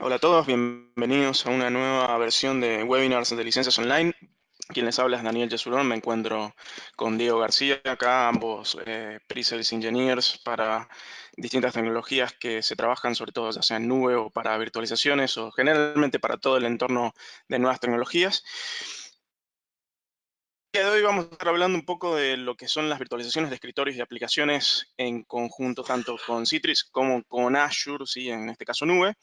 Hola a todos, bienvenidos a una nueva versión de webinars de licencias online. Quien les habla es Daniel Yesurón, me encuentro con Diego García, acá ambos pre-sales engineers para distintas tecnologías que se trabajan, sobre todo ya sea en nube o para virtualizaciones o generalmente para todo el entorno de nuevas tecnologías. El día de hoy vamos a estar hablando un poco de lo que son las virtualizaciones de escritorios y aplicaciones en conjunto tanto con Citrix como con Azure, ¿sí? En este caso nube.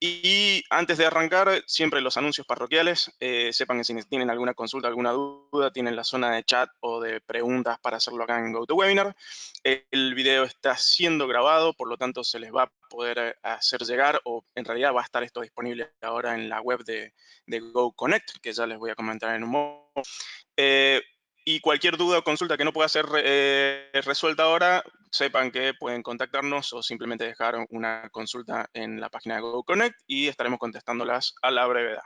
Y antes de arrancar, siempre los anuncios parroquiales. Sepan que si tienen alguna consulta, alguna duda, tienen la zona de chat o de preguntas para hacerlo acá en GoToWebinar. El video está siendo grabado, por lo tanto se les va a poder hacer llegar, o en realidad va a estar esto disponible ahora en la web de GoConnect, que ya les voy a comentar en un momento. Eh, y cualquier duda o consulta que no pueda ser resuelta ahora, sepan que pueden contactarnos o simplemente dejar una consulta en la página de GoConnect y estaremos contestándolas a la brevedad.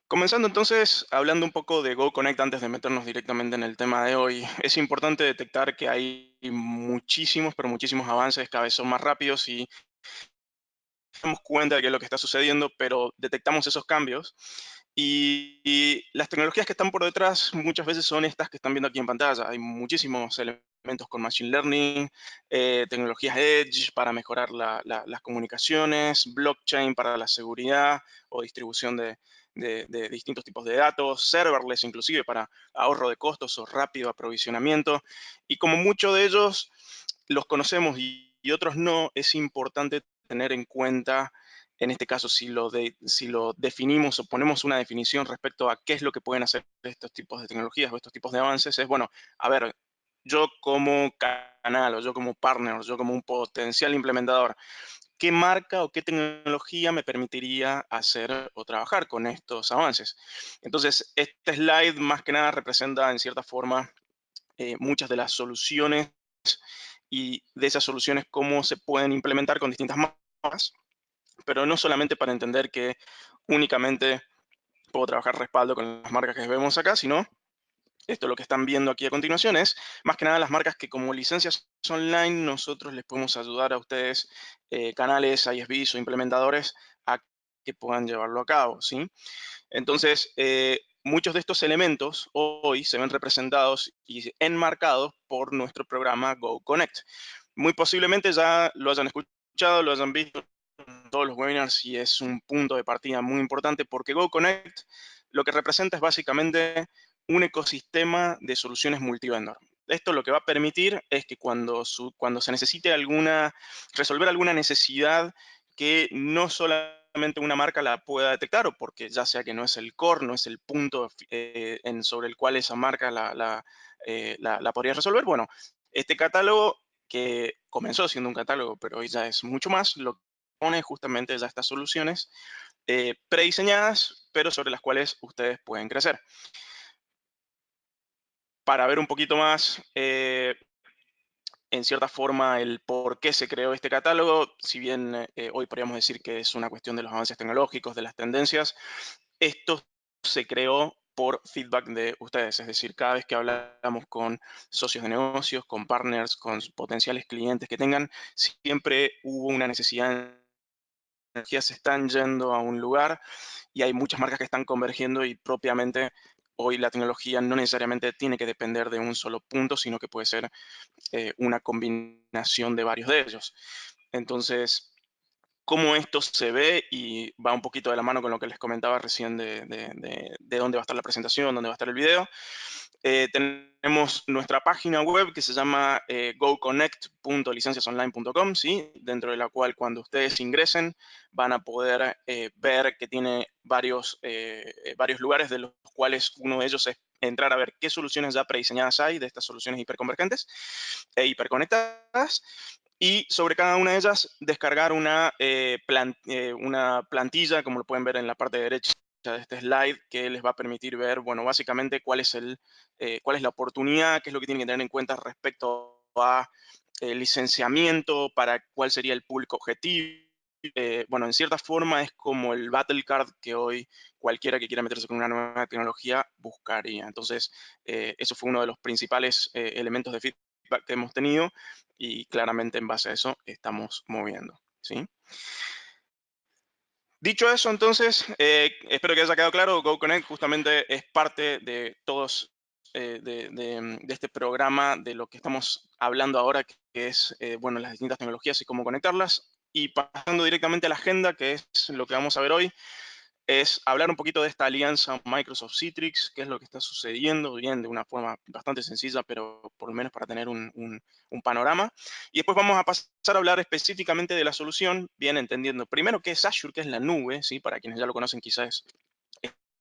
Comenzando entonces, hablando un poco de GoConnect antes de meternos directamente en el tema de hoy, es importante detectar que hay muchísimos, pero muchísimos avances, cada vez son más rápidos y nos damos cuenta de qué es lo que está sucediendo, pero detectamos esos cambios. Y las tecnologías que están por detrás muchas veces son estas que están viendo aquí en pantalla. Hay muchísimos elementos con Machine Learning, tecnologías Edge para mejorar las comunicaciones, blockchain para la seguridad o distribución de distintos tipos de datos, serverless inclusive para ahorro de costos o rápido aprovisionamiento. Y como muchos de ellos los conocemos y otros no, es importante tener en cuenta, en este caso, si lo definimos o ponemos una definición respecto a qué es lo que pueden hacer estos tipos de tecnologías o estos tipos de avances, es, bueno, a ver, yo como canal o yo como partner, yo como un potencial implementador, ¿qué marca o qué tecnología me permitiría hacer o trabajar con estos avances? Entonces, este slide más que nada representa en cierta forma muchas de las soluciones y de esas soluciones cómo se pueden implementar con distintas marcas, pero no solamente para entender que únicamente puedo trabajar respaldo con las marcas que vemos acá, sino esto lo que están viendo aquí a continuación es más que nada las marcas que como licencias online nosotros les podemos ayudar a ustedes, canales, ISVs o implementadores, a que puedan llevarlo a cabo, ¿sí? Entonces, muchos de estos elementos hoy se ven representados y enmarcados por nuestro programa GoConnect. Muy posiblemente ya lo hayan escuchado, lo hayan visto en todos los webinars y es un punto de partida muy importante porque GoConnect lo que representa es básicamente un ecosistema de soluciones multivendor. Esto lo que va a permitir es que cuando se necesite resolver alguna necesidad que no solamente una marca la pueda detectar, o porque ya sea que no es el core, no es el punto sobre el cual esa marca la podría resolver. Bueno, este catálogo que comenzó siendo un catálogo, pero hoy ya es mucho más, lo que pone justamente ya estas soluciones prediseñadas, pero sobre las cuales ustedes pueden crecer. Para ver un poquito más en cierta forma el por qué se creó este catálogo, si bien hoy podríamos decir que es una cuestión de los avances tecnológicos, de las tendencias, esto se creó por feedback de ustedes, es decir, cada vez que hablamos con socios de negocios, con partners, con potenciales clientes que tengan, siempre hubo una necesidad, energías se están yendo a un lugar y hay muchas marcas que están convergiendo y propiamente hoy la tecnología no necesariamente tiene que depender de un solo punto, sino que puede ser una combinación de varios de ellos. Entonces, cómo esto se ve y va un poquito de la mano con lo que les comentaba recién de dónde va a estar la presentación, dónde va a estar el video. Tenemos nuestra página web que se llama goconnect.licenciasonline.com, ¿sí? Dentro de la cual cuando ustedes ingresen van a poder ver que tiene varios lugares de los cuales uno de ellos es entrar a ver qué soluciones ya prediseñadas hay de estas soluciones hiperconvergentes e hiperconectadas y sobre cada una de ellas descargar una plantilla, como lo pueden ver en la parte derecha de este slide, que les va a permitir ver, bueno, básicamente cuál es la oportunidad, qué es lo que tienen que tener en cuenta respecto a licenciamiento, para cuál sería el público objetivo. Bueno, en cierta forma es como el battle card que hoy cualquiera que quiera meterse con una nueva tecnología buscaría. Entonces, eso fue uno de los principales elementos de feedback feedback que hemos tenido y claramente en base a eso estamos moviendo, ¿sí? Dicho eso, entonces, espero que haya quedado claro, GoConnect justamente es parte de todos, de este programa, de lo que estamos hablando ahora, que es, bueno, las distintas tecnologías y cómo conectarlas. Y pasando directamente a la agenda, que es lo que vamos a ver hoy, es hablar un poquito de esta alianza Microsoft-Citrix, qué es lo que está sucediendo, bien, de una forma bastante sencilla, pero por lo menos para tener un panorama. Y después vamos a pasar a hablar específicamente de la solución, bien entendiendo primero qué es Azure, qué es la nube, ¿sí? Para quienes ya lo conocen quizás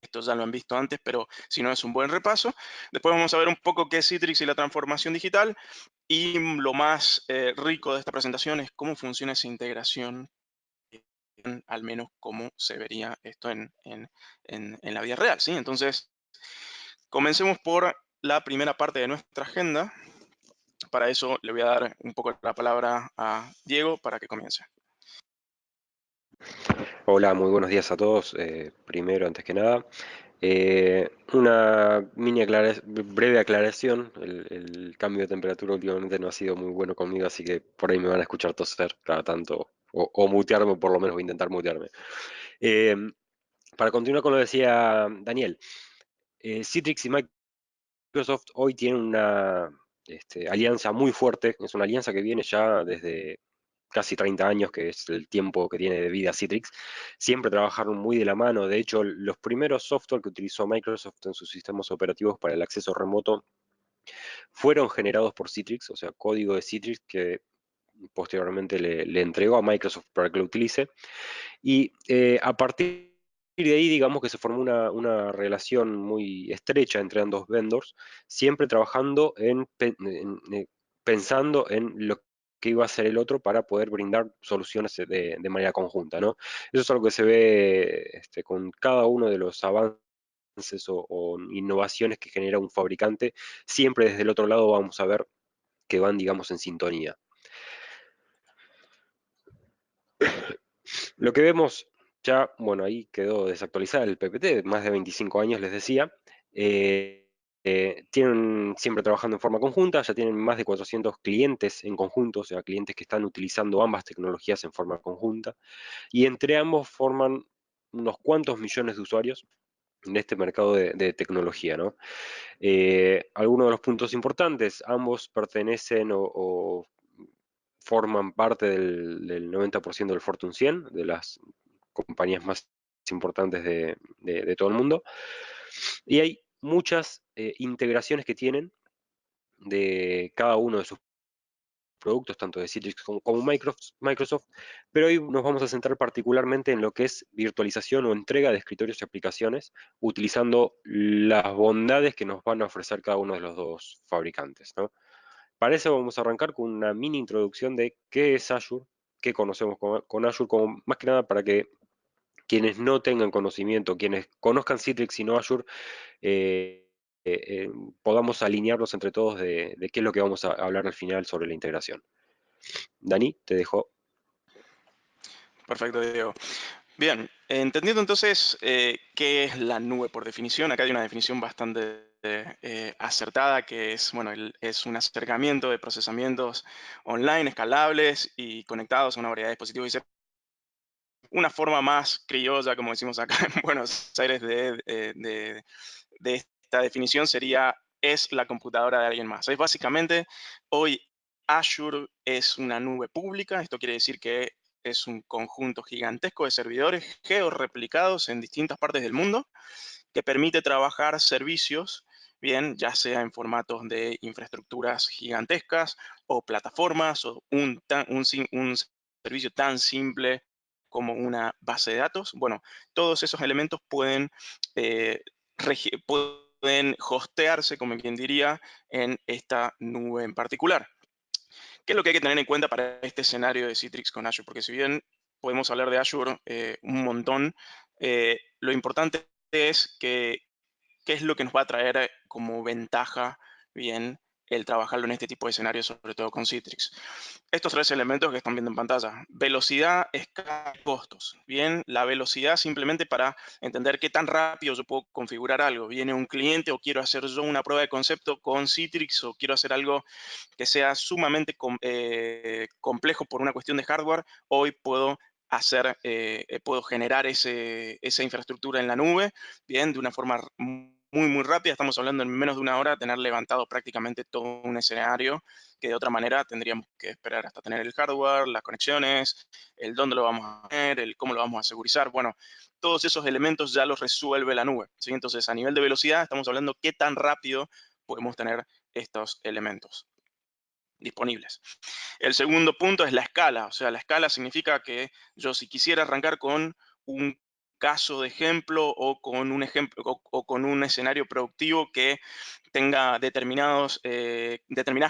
esto ya lo han visto antes, pero si no es un buen repaso. Después vamos a ver un poco qué es Citrix y la transformación digital. Y lo más rico de esta presentación es cómo funciona esa integración, al menos cómo se vería esto en la vida real, ¿sí? Entonces, comencemos por la primera parte de nuestra agenda. Para eso le voy a dar un poco la palabra a Diego para que comience. Hola, muy buenos días a todos. Primero, antes que nada, una breve aclaración. El cambio de temperatura últimamente no ha sido muy bueno conmigo, así que por ahí me van a escuchar toser cada tanto, o mutearme, por lo menos voy a intentar mutearme. Eh, para continuar con lo que decía Daniel, Citrix y Microsoft hoy tienen una alianza muy fuerte. Es una alianza que viene ya desde casi 30 años, que es el tiempo que tiene de vida Citrix. Siempre trabajaron muy de la mano. De hecho, los primeros software que utilizó Microsoft en sus sistemas operativos para el acceso remoto fueron generados por Citrix, o sea, código de Citrix que posteriormente le entregó a Microsoft para que lo utilice. Y a partir de ahí, digamos que se formó una relación muy estrecha entre ambos vendors, siempre trabajando pensando en lo que iba a hacer el otro para poder brindar soluciones de manera conjunta, ¿no? Eso es algo que se ve con cada uno de los avances o innovaciones que genera un fabricante. Siempre desde el otro lado vamos a ver que van, digamos, en sintonía. Lo que vemos ya, bueno, ahí quedó desactualizada el PPT, más de 25 años les decía. Tienen siempre trabajando en forma conjunta, ya tienen más de 400 clientes en conjunto, o sea, clientes que están utilizando ambas tecnologías en forma conjunta, y entre ambos forman unos cuantos millones de usuarios en este mercado de tecnología, ¿no? Algunos de los puntos importantes, ambos pertenecen o forman parte del 90% del Fortune 100, de las compañías más importantes de todo el mundo. Y hay muchas integraciones que tienen de cada uno de sus productos, tanto de Citrix como Microsoft, pero hoy nos vamos a centrar particularmente en lo que es virtualización o entrega de escritorios y aplicaciones, utilizando las bondades que nos van a ofrecer cada uno de los dos fabricantes, ¿no? Para eso vamos a arrancar con una mini introducción de qué es Azure, qué conocemos con Azure, como más que nada para que quienes no tengan conocimiento, quienes conozcan Citrix y no Azure, eh, eh, eh, podamos alinearnos entre todos de qué es lo que vamos a hablar al final sobre la integración. Dani, te dejo. Perfecto, Diego. Bien, entendiendo entonces qué es la nube por definición, acá hay una definición bastante acertada, que es, bueno, es un acercamiento de procesamientos online, escalables y conectados a una variedad de dispositivos. Una forma más criolla, como decimos acá en Buenos Aires, de esta definición sería, es la computadora de alguien más. Es básicamente, hoy Azure es una nube pública. Esto quiere decir que es un conjunto gigantesco de servidores georreplicados en distintas partes del mundo que permite trabajar servicios, bien, ya sea en formatos de infraestructuras gigantescas o plataformas o un servicio tan simple como una base de datos. Bueno, todos esos elementos eh, pueden hostearse, como quien diría, en esta nube en particular. ¿Qué es lo que hay que tener en cuenta para este escenario de Citrix con Azure? Porque si bien podemos hablar de Azure un montón, lo importante es que qué es lo que nos va a traer como ventaja, bien, el trabajarlo en este tipo de escenarios, sobre todo con Citrix. Estos tres elementos que están viendo en pantalla: velocidad, escala y costos. Bien, la velocidad simplemente para entender qué tan rápido yo puedo configurar algo. Viene un cliente o quiero hacer yo una prueba de concepto con Citrix o quiero hacer algo que sea sumamente complejo por una cuestión de hardware. Hoy puedo puedo generar esa infraestructura en la nube, bien, de una forma muy rápida. Estamos hablando en menos de una hora, tener levantado prácticamente todo un escenario que de otra manera tendríamos que esperar hasta tener el hardware, las conexiones, el dónde lo vamos a poner, el cómo lo vamos a segurizar. Bueno, todos esos elementos ya los resuelve la nube, ¿sí? Entonces, a nivel de velocidad, estamos hablando qué tan rápido podemos tener estos elementos disponibles. El segundo punto es la escala. O sea, la escala significa que yo, si quisiera arrancar con un caso de ejemplo o con un ejemplo o con un escenario productivo que tenga determinadas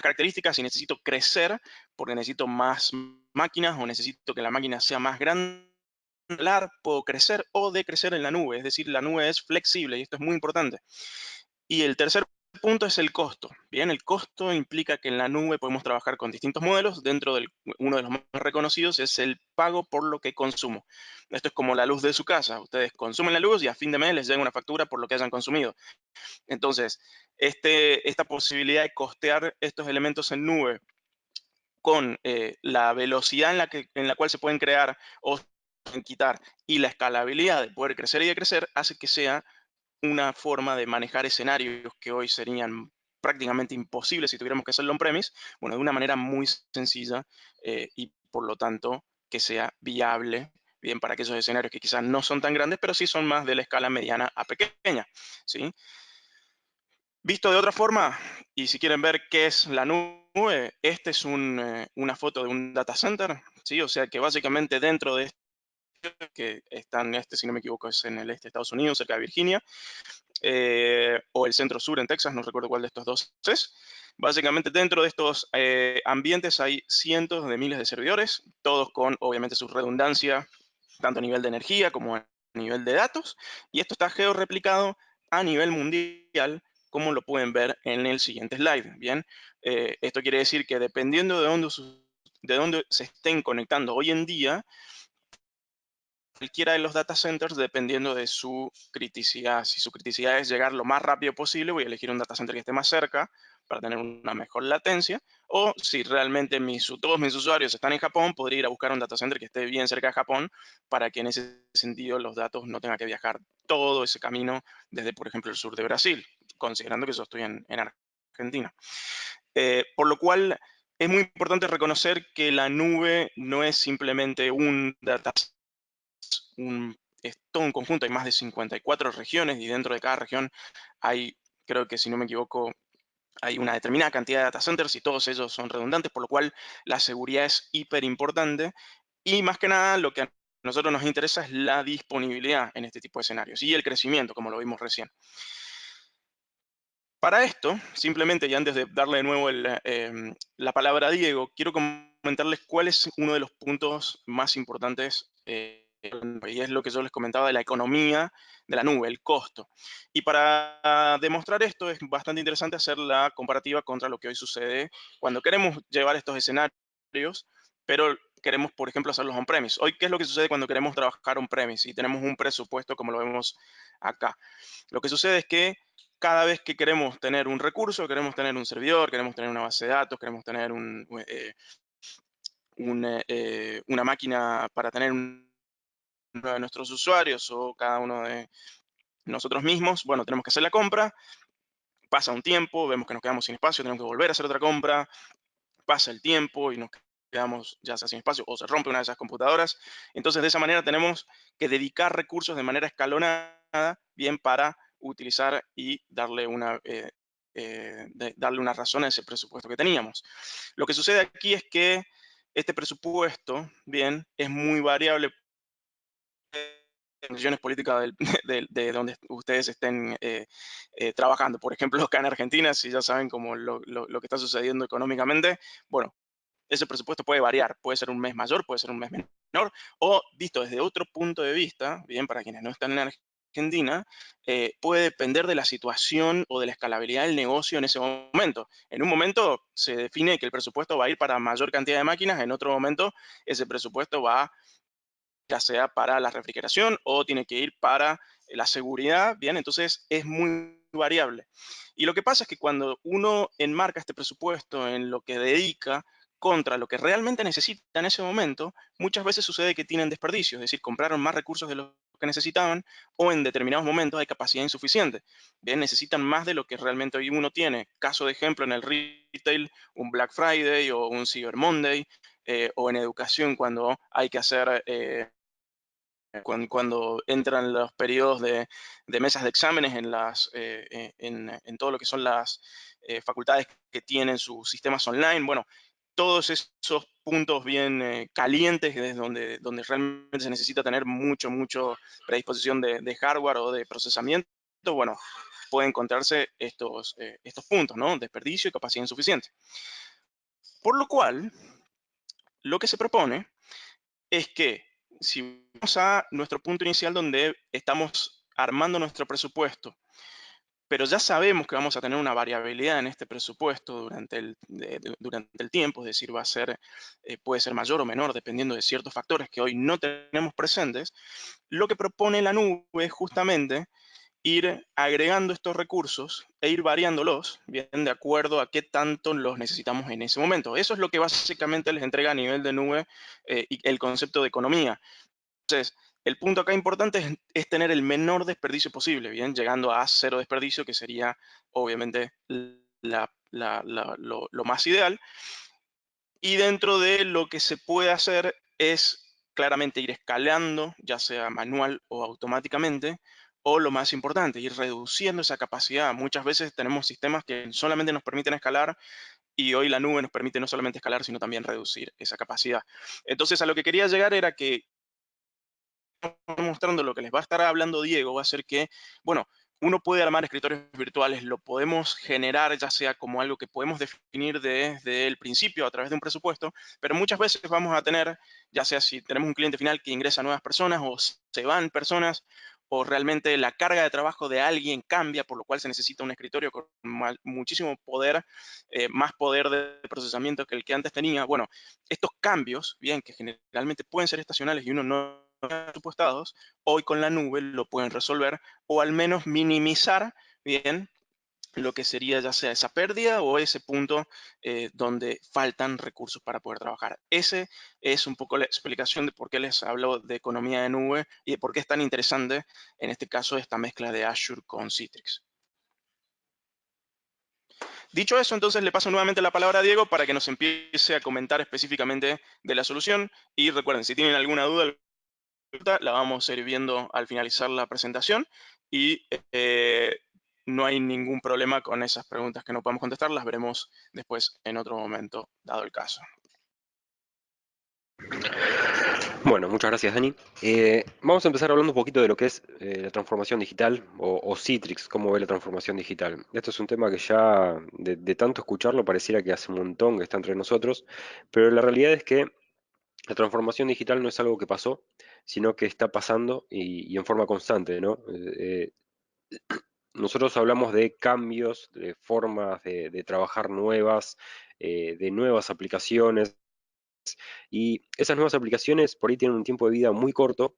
características y necesito crecer porque necesito más máquinas o necesito que la máquina sea más grande, puedo crecer o decrecer en la nube. Es decir, la nube es flexible y esto es muy importante. Y el tercer punto es el costo. Bien, el costo implica que en la nube podemos trabajar con distintos modelos. Dentro del uno de los más reconocidos es el pago por lo que consumo. Esto es como la luz de su casa. Ustedes consumen la luz y a fin de mes les llega una factura por lo que hayan consumido. Entonces, esta posibilidad de costear estos elementos en nube con la velocidad en la cual se pueden crear o se pueden quitar y la escalabilidad de poder crecer y decrecer hace que sea una forma de manejar escenarios que hoy serían prácticamente imposibles si tuviéramos que hacerlo on-premise, bueno, de una manera muy sencilla y por lo tanto que sea viable, bien, para aquellos escenarios que quizás no son tan grandes, pero sí son más de la escala mediana a pequeña, ¿sí? Visto de otra forma, y si quieren ver qué es la nube, este es una foto de un data center, ¿sí? O sea que básicamente dentro de este, que están, si no me equivoco, es en el este de Estados Unidos, cerca de Virginia, o el centro sur en Texas, no recuerdo cuál de estos dos es. Básicamente dentro de estos ambientes hay cientos de miles de servidores, todos con obviamente su redundancia, tanto a nivel de energía como a nivel de datos, y esto está georreplicado a nivel mundial, como lo pueden ver en el siguiente slide. Bien, esto quiere decir que dependiendo de dónde se estén conectando hoy en día, cualquiera de los data centers dependiendo de su criticidad. Si su criticidad es llegar lo más rápido posible, voy a elegir un data center que esté más cerca para tener una mejor latencia. O si realmente todos mis usuarios están en Japón, podría ir a buscar un data center que esté bien cerca de Japón para que en ese sentido los datos no tengan que viajar todo ese camino desde, por ejemplo, el sur de Brasil, considerando que yo estoy en Argentina. Por lo cual, es muy importante reconocer que la nube no es simplemente un data es todo un conjunto, hay más de 54 regiones y dentro de cada región hay, creo que si no me equivoco, hay una determinada cantidad de data centers y todos ellos son redundantes, por lo cual la seguridad es hiper importante y más que nada lo que a nosotros nos interesa es la disponibilidad en este tipo de escenarios y el crecimiento, como lo vimos recién. Para esto, simplemente, y antes de darle de nuevo la palabra a Diego, quiero comentarles cuál es uno de los puntos más importantes, y es lo que yo les comentaba de la economía de la nube, el costo. Y para demostrar esto es bastante interesante hacer la comparativa contra lo que hoy sucede cuando queremos llevar estos escenarios, pero queremos, por ejemplo, hacerlos on-premise. Hoy, ¿qué es lo que sucede cuando queremos trabajar on-premise y tenemos un presupuesto como lo vemos acá? Lo que sucede es que cada vez que queremos tener un recurso, queremos tener un servidor, queremos tener una base de datos, queremos tener una máquina para tener uno de nuestros usuarios o cada uno de nosotros mismos, bueno, tenemos que hacer la compra, pasa un tiempo, vemos que nos quedamos sin espacio, tenemos que volver a hacer otra compra, pasa el tiempo y nos quedamos ya sea sin espacio o se rompe una de esas computadoras. Entonces, de esa manera tenemos que dedicar recursos de manera escalonada, bien para utilizar y darle una razón a ese presupuesto que teníamos. Lo que sucede aquí es que este presupuesto, bien, es muy variable en decisiones políticas de donde ustedes estén trabajando. Por ejemplo, acá en Argentina, si ya saben como lo que está sucediendo económicamente, bueno, ese presupuesto puede variar, puede ser un mes mayor, puede ser un mes menor, o visto desde otro punto de vista, bien, para quienes no están en Argentina, Argentina, puede depender de la situación o de la escalabilidad del negocio en ese momento. En un momento se define que el presupuesto va a ir para mayor cantidad de máquinas, en otro momento ese presupuesto va ya sea para la refrigeración o tiene que ir para la seguridad, bien, entonces es muy variable. Y lo que pasa es que cuando uno enmarca este presupuesto en lo que dedica contra lo que realmente necesita en ese momento, muchas veces sucede que tienen desperdicio, es decir, compraron más recursos de lo que necesitaban o en determinados momentos hay capacidad insuficiente. Bien, necesitan más de lo que realmente hoy uno tiene. Caso de ejemplo, en el retail, un Black Friday o un Cyber Monday, o en educación cuando hay que hacer cuando entran los periodos de mesas de exámenes en, en todo lo que son las facultades que tienen sus sistemas online. Bueno, todos esos puntos bien calientes, es donde realmente se necesita tener mucho predisposición de hardware o de procesamiento, bueno, puede encontrarse estos puntos, ¿no? Desperdicio y capacidad insuficiente. Por lo cual, lo que se propone es que si vamos a nuestro punto inicial donde estamos armando nuestro presupuesto, pero ya sabemos que vamos a tener una variabilidad en este presupuesto durante el tiempo, es decir, va a ser, puede ser mayor o menor dependiendo de ciertos factores que hoy no tenemos presentes, lo que propone la nube es justamente ir agregando estos recursos e ir variándolos, bien, de acuerdo a qué tanto los necesitamos en ese momento. Eso es lo que básicamente les entrega a nivel de nube y el concepto de economía. Entonces, el punto acá importante es tener el menor desperdicio posible, bien, llegando a cero desperdicio, que sería obviamente lo más ideal. Y dentro de lo que se puede hacer es claramente ir escalando, ya sea manual o automáticamente, o lo más importante, ir reduciendo esa capacidad. Muchas veces tenemos sistemas que solamente nos permiten escalar y hoy la nube nos permite no solamente escalar, sino también reducir esa capacidad. Entonces, a lo que quería llegar era que mostrando lo que les va a estar hablando Diego va a ser que, bueno, uno puede armar escritorios virtuales, lo podemos generar ya sea como algo que podemos definir desde el principio a través de un presupuesto, pero muchas veces vamos a tener, ya sea si tenemos un cliente final que ingresa nuevas personas o se van personas, o realmente la carga de trabajo de alguien cambia, por lo cual se necesita un escritorio con muchísimo poder, más poder de procesamiento que el que antes tenía. Bueno, estos cambios, bien, que generalmente pueden ser estacionales y uno no presupuestados, hoy con la nube lo pueden resolver o al menos minimizar bien lo que sería ya sea esa pérdida o ese punto donde faltan recursos para poder trabajar. Ese es un poco la explicación de por qué les hablo de economía de nube y de por qué es tan interesante en este caso esta mezcla de Azure con Citrix. Dicho eso, entonces le paso nuevamente la palabra a Diego para que nos empiece a comentar específicamente de la solución y recuerden, si tienen alguna duda, la vamos a ir viendo al finalizar la presentación y no hay ningún problema con esas preguntas que no podemos contestar, las veremos después en otro momento, dado el caso. Bueno, muchas gracias, Dani. Vamos a empezar hablando un poquito de lo que es la transformación digital o Citrix, cómo ve la transformación digital. Esto es un tema que ya de tanto escucharlo pareciera que hace un montón que está entre nosotros, pero la realidad es que la transformación digital no es algo que pasó, sino que está pasando y en forma constante, ¿no? Nosotros hablamos de cambios, de formas de trabajar nuevas, de nuevas aplicaciones, y esas nuevas aplicaciones por ahí tienen un tiempo de vida muy corto,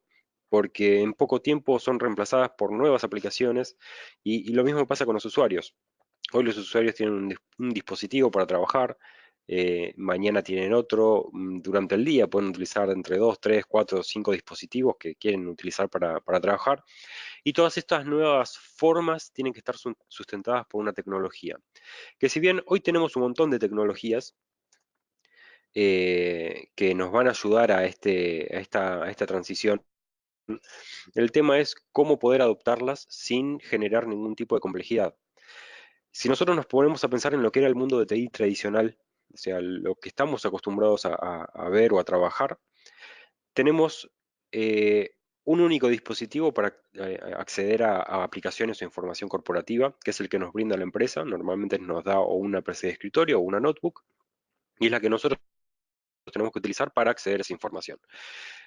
porque en poco tiempo son reemplazadas por nuevas aplicaciones, y lo mismo pasa con los usuarios. Hoy los usuarios tienen un dispositivo para trabajar, mañana tienen otro, durante el día pueden utilizar entre 2, 3, 4, 5 dispositivos que quieren utilizar para trabajar, y todas estas nuevas formas tienen que estar sustentadas por una tecnología. Que si bien hoy tenemos un montón de tecnologías que nos van a ayudar a esta transición, el tema es cómo poder adoptarlas sin generar ningún tipo de complejidad. Si nosotros nos ponemos a pensar en lo que era el mundo de TI tradicional, o sea, lo que estamos acostumbrados a ver o a trabajar, tenemos un único dispositivo para acceder a aplicaciones o información corporativa, que es el que nos brinda la empresa. Normalmente nos da o una PC de escritorio o una notebook, y es la que nosotros tenemos que utilizar para acceder a esa información.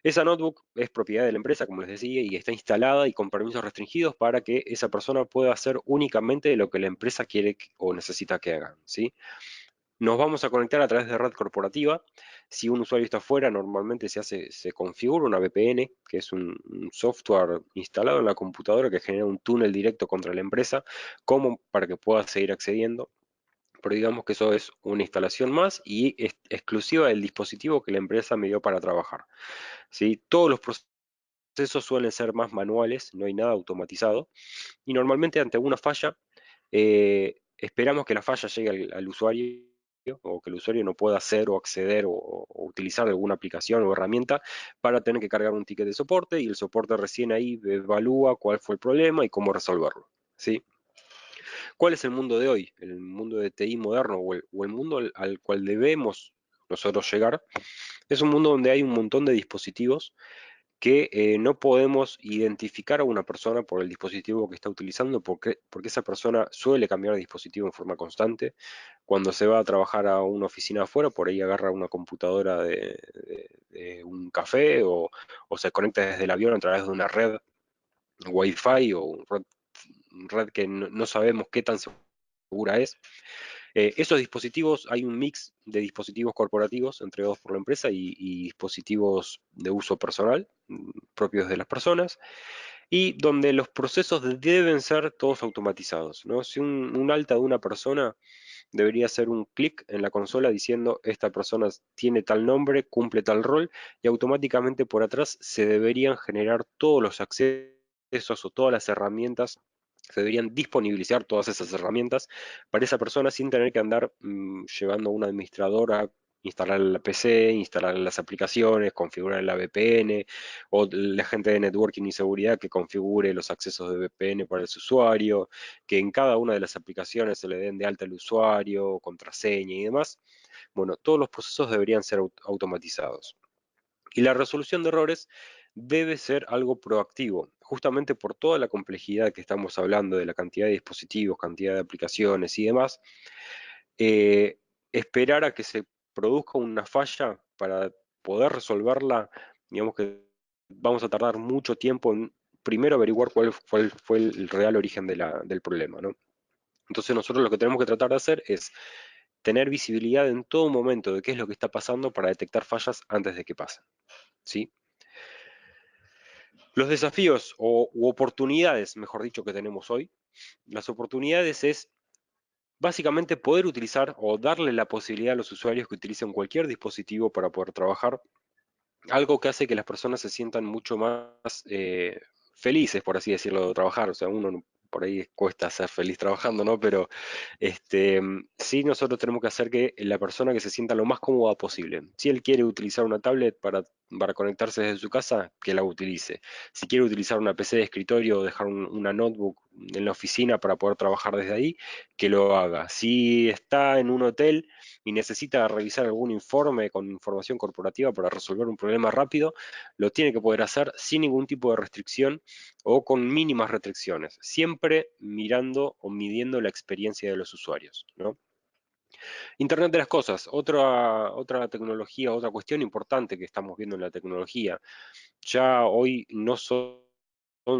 Esa notebook es propiedad de la empresa, como les decía, y está instalada y con permisos restringidos para que esa persona pueda hacer únicamente lo que la empresa quiere o necesita que hagan, ¿sí? Nos vamos a conectar a través de red corporativa. Si un usuario está afuera, normalmente se configura una VPN, que es un software instalado en la computadora que genera un túnel directo contra la empresa, como para que pueda seguir accediendo. Pero digamos que eso es una instalación más y es exclusiva del dispositivo que la empresa me dio para trabajar, ¿sí? Todos los procesos suelen ser más manuales, no hay nada automatizado, y normalmente ante una falla esperamos que la falla llegue al usuario o que el usuario no pueda hacer o acceder o utilizar alguna aplicación o herramienta para tener que cargar un ticket de soporte y el soporte recién ahí evalúa cuál fue el problema y cómo resolverlo, ¿sí? ¿Cuál es el mundo de hoy? El mundo de TI moderno o el mundo al cual debemos nosotros llegar es un mundo donde hay un montón de dispositivos que no podemos identificar a una persona por el dispositivo que está utilizando porque esa persona suele cambiar de dispositivo en forma constante. Cuando se va a trabajar a una oficina afuera, por ahí agarra una computadora de un café o se conecta desde el avión a través de una red Wi-Fi o red que no sabemos qué tan segura es. Esos dispositivos, hay un mix de dispositivos corporativos entregados por la empresa y dispositivos de uso personal propios de las personas y donde los procesos deben ser todos automatizados, ¿no? Si un alta de una persona debería hacer un clic en la consola diciendo esta persona tiene tal nombre, cumple tal rol y automáticamente por atrás se deberían generar todos los accesos o todas las herramientas, se deberían disponibilizar todas esas herramientas para esa persona sin tener que andar llevando a un administrador a instalar la PC, instalar las aplicaciones, configurar la VPN, o la gente de networking y seguridad que configure los accesos de VPN para ese usuario, que en cada una de las aplicaciones se le den de alta al usuario, contraseña y demás. Bueno, todos los procesos deberían ser automatizados. Y la resolución de errores debe ser algo proactivo, justamente por toda la complejidad que estamos hablando de la cantidad de dispositivos, cantidad de aplicaciones y demás. eh, Esperar a que se produzca una falla para poder resolverla, digamos que vamos a tardar mucho tiempo en primero averiguar cuál fue el real origen del problema, ¿no? Entonces nosotros lo que tenemos que tratar de hacer es tener visibilidad en todo momento de qué es lo que está pasando para detectar fallas antes de que pasen, ¿sí? Los desafíos u oportunidades, mejor dicho, que tenemos hoy, las oportunidades es básicamente poder utilizar o darle la posibilidad a los usuarios que utilicen cualquier dispositivo para poder trabajar, algo que hace que las personas se sientan mucho más felices, por así decirlo, de trabajar. O sea, por ahí cuesta ser feliz trabajando, ¿no? Pero sí nosotros tenemos que hacer que la persona que se sienta lo más cómoda posible. Si él quiere utilizar una tablet para conectarse desde su casa, que la utilice. Si quiere utilizar una PC de escritorio o dejar una notebook en la oficina para poder trabajar desde ahí, que lo haga. Si está en un hotel y necesita revisar algún informe con información corporativa para resolver un problema rápido, lo tiene que poder hacer sin ningún tipo de restricción o con mínimas restricciones, siempre mirando o midiendo la experiencia de los usuarios, ¿no? Internet de las cosas, otra tecnología, otra cuestión importante que estamos viendo en la tecnología. Ya hoy no son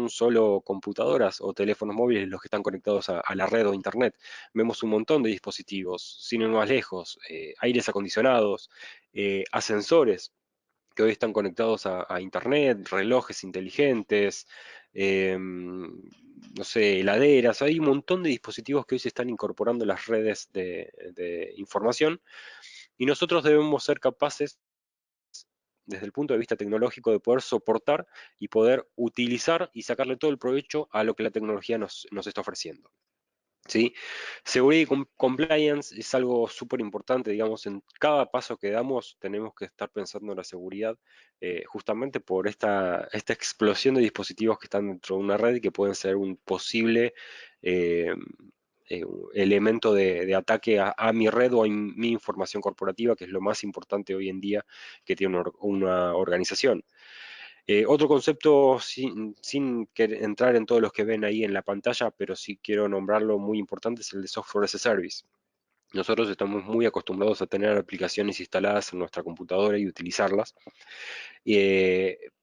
solo computadoras o teléfonos móviles los que están conectados a la red o internet. Vemos un montón de dispositivos, sin ir más lejos, aires acondicionados, ascensores que hoy están conectados a internet, relojes inteligentes, no sé, heladeras. Hay un montón de dispositivos que hoy se están incorporando a las redes de información y nosotros debemos ser capaces desde el punto de vista tecnológico de poder soportar y poder utilizar y sacarle todo el provecho a lo que la tecnología nos está ofreciendo, ¿sí? Seguridad y compliance es algo súper importante, digamos, en cada paso que damos tenemos que estar pensando en la seguridad, justamente por esta explosión de dispositivos que están dentro de una red y que pueden ser un posible eh, elemento de ataque a mi red o a mi información corporativa, que es lo más importante hoy en día que tiene una organización. Otro concepto, sin entrar en todos los que ven ahí en la pantalla, pero sí quiero nombrarlo muy importante, es el de Software as a Service. Nosotros estamos muy acostumbrados a tener aplicaciones instaladas en nuestra computadora y utilizarlas,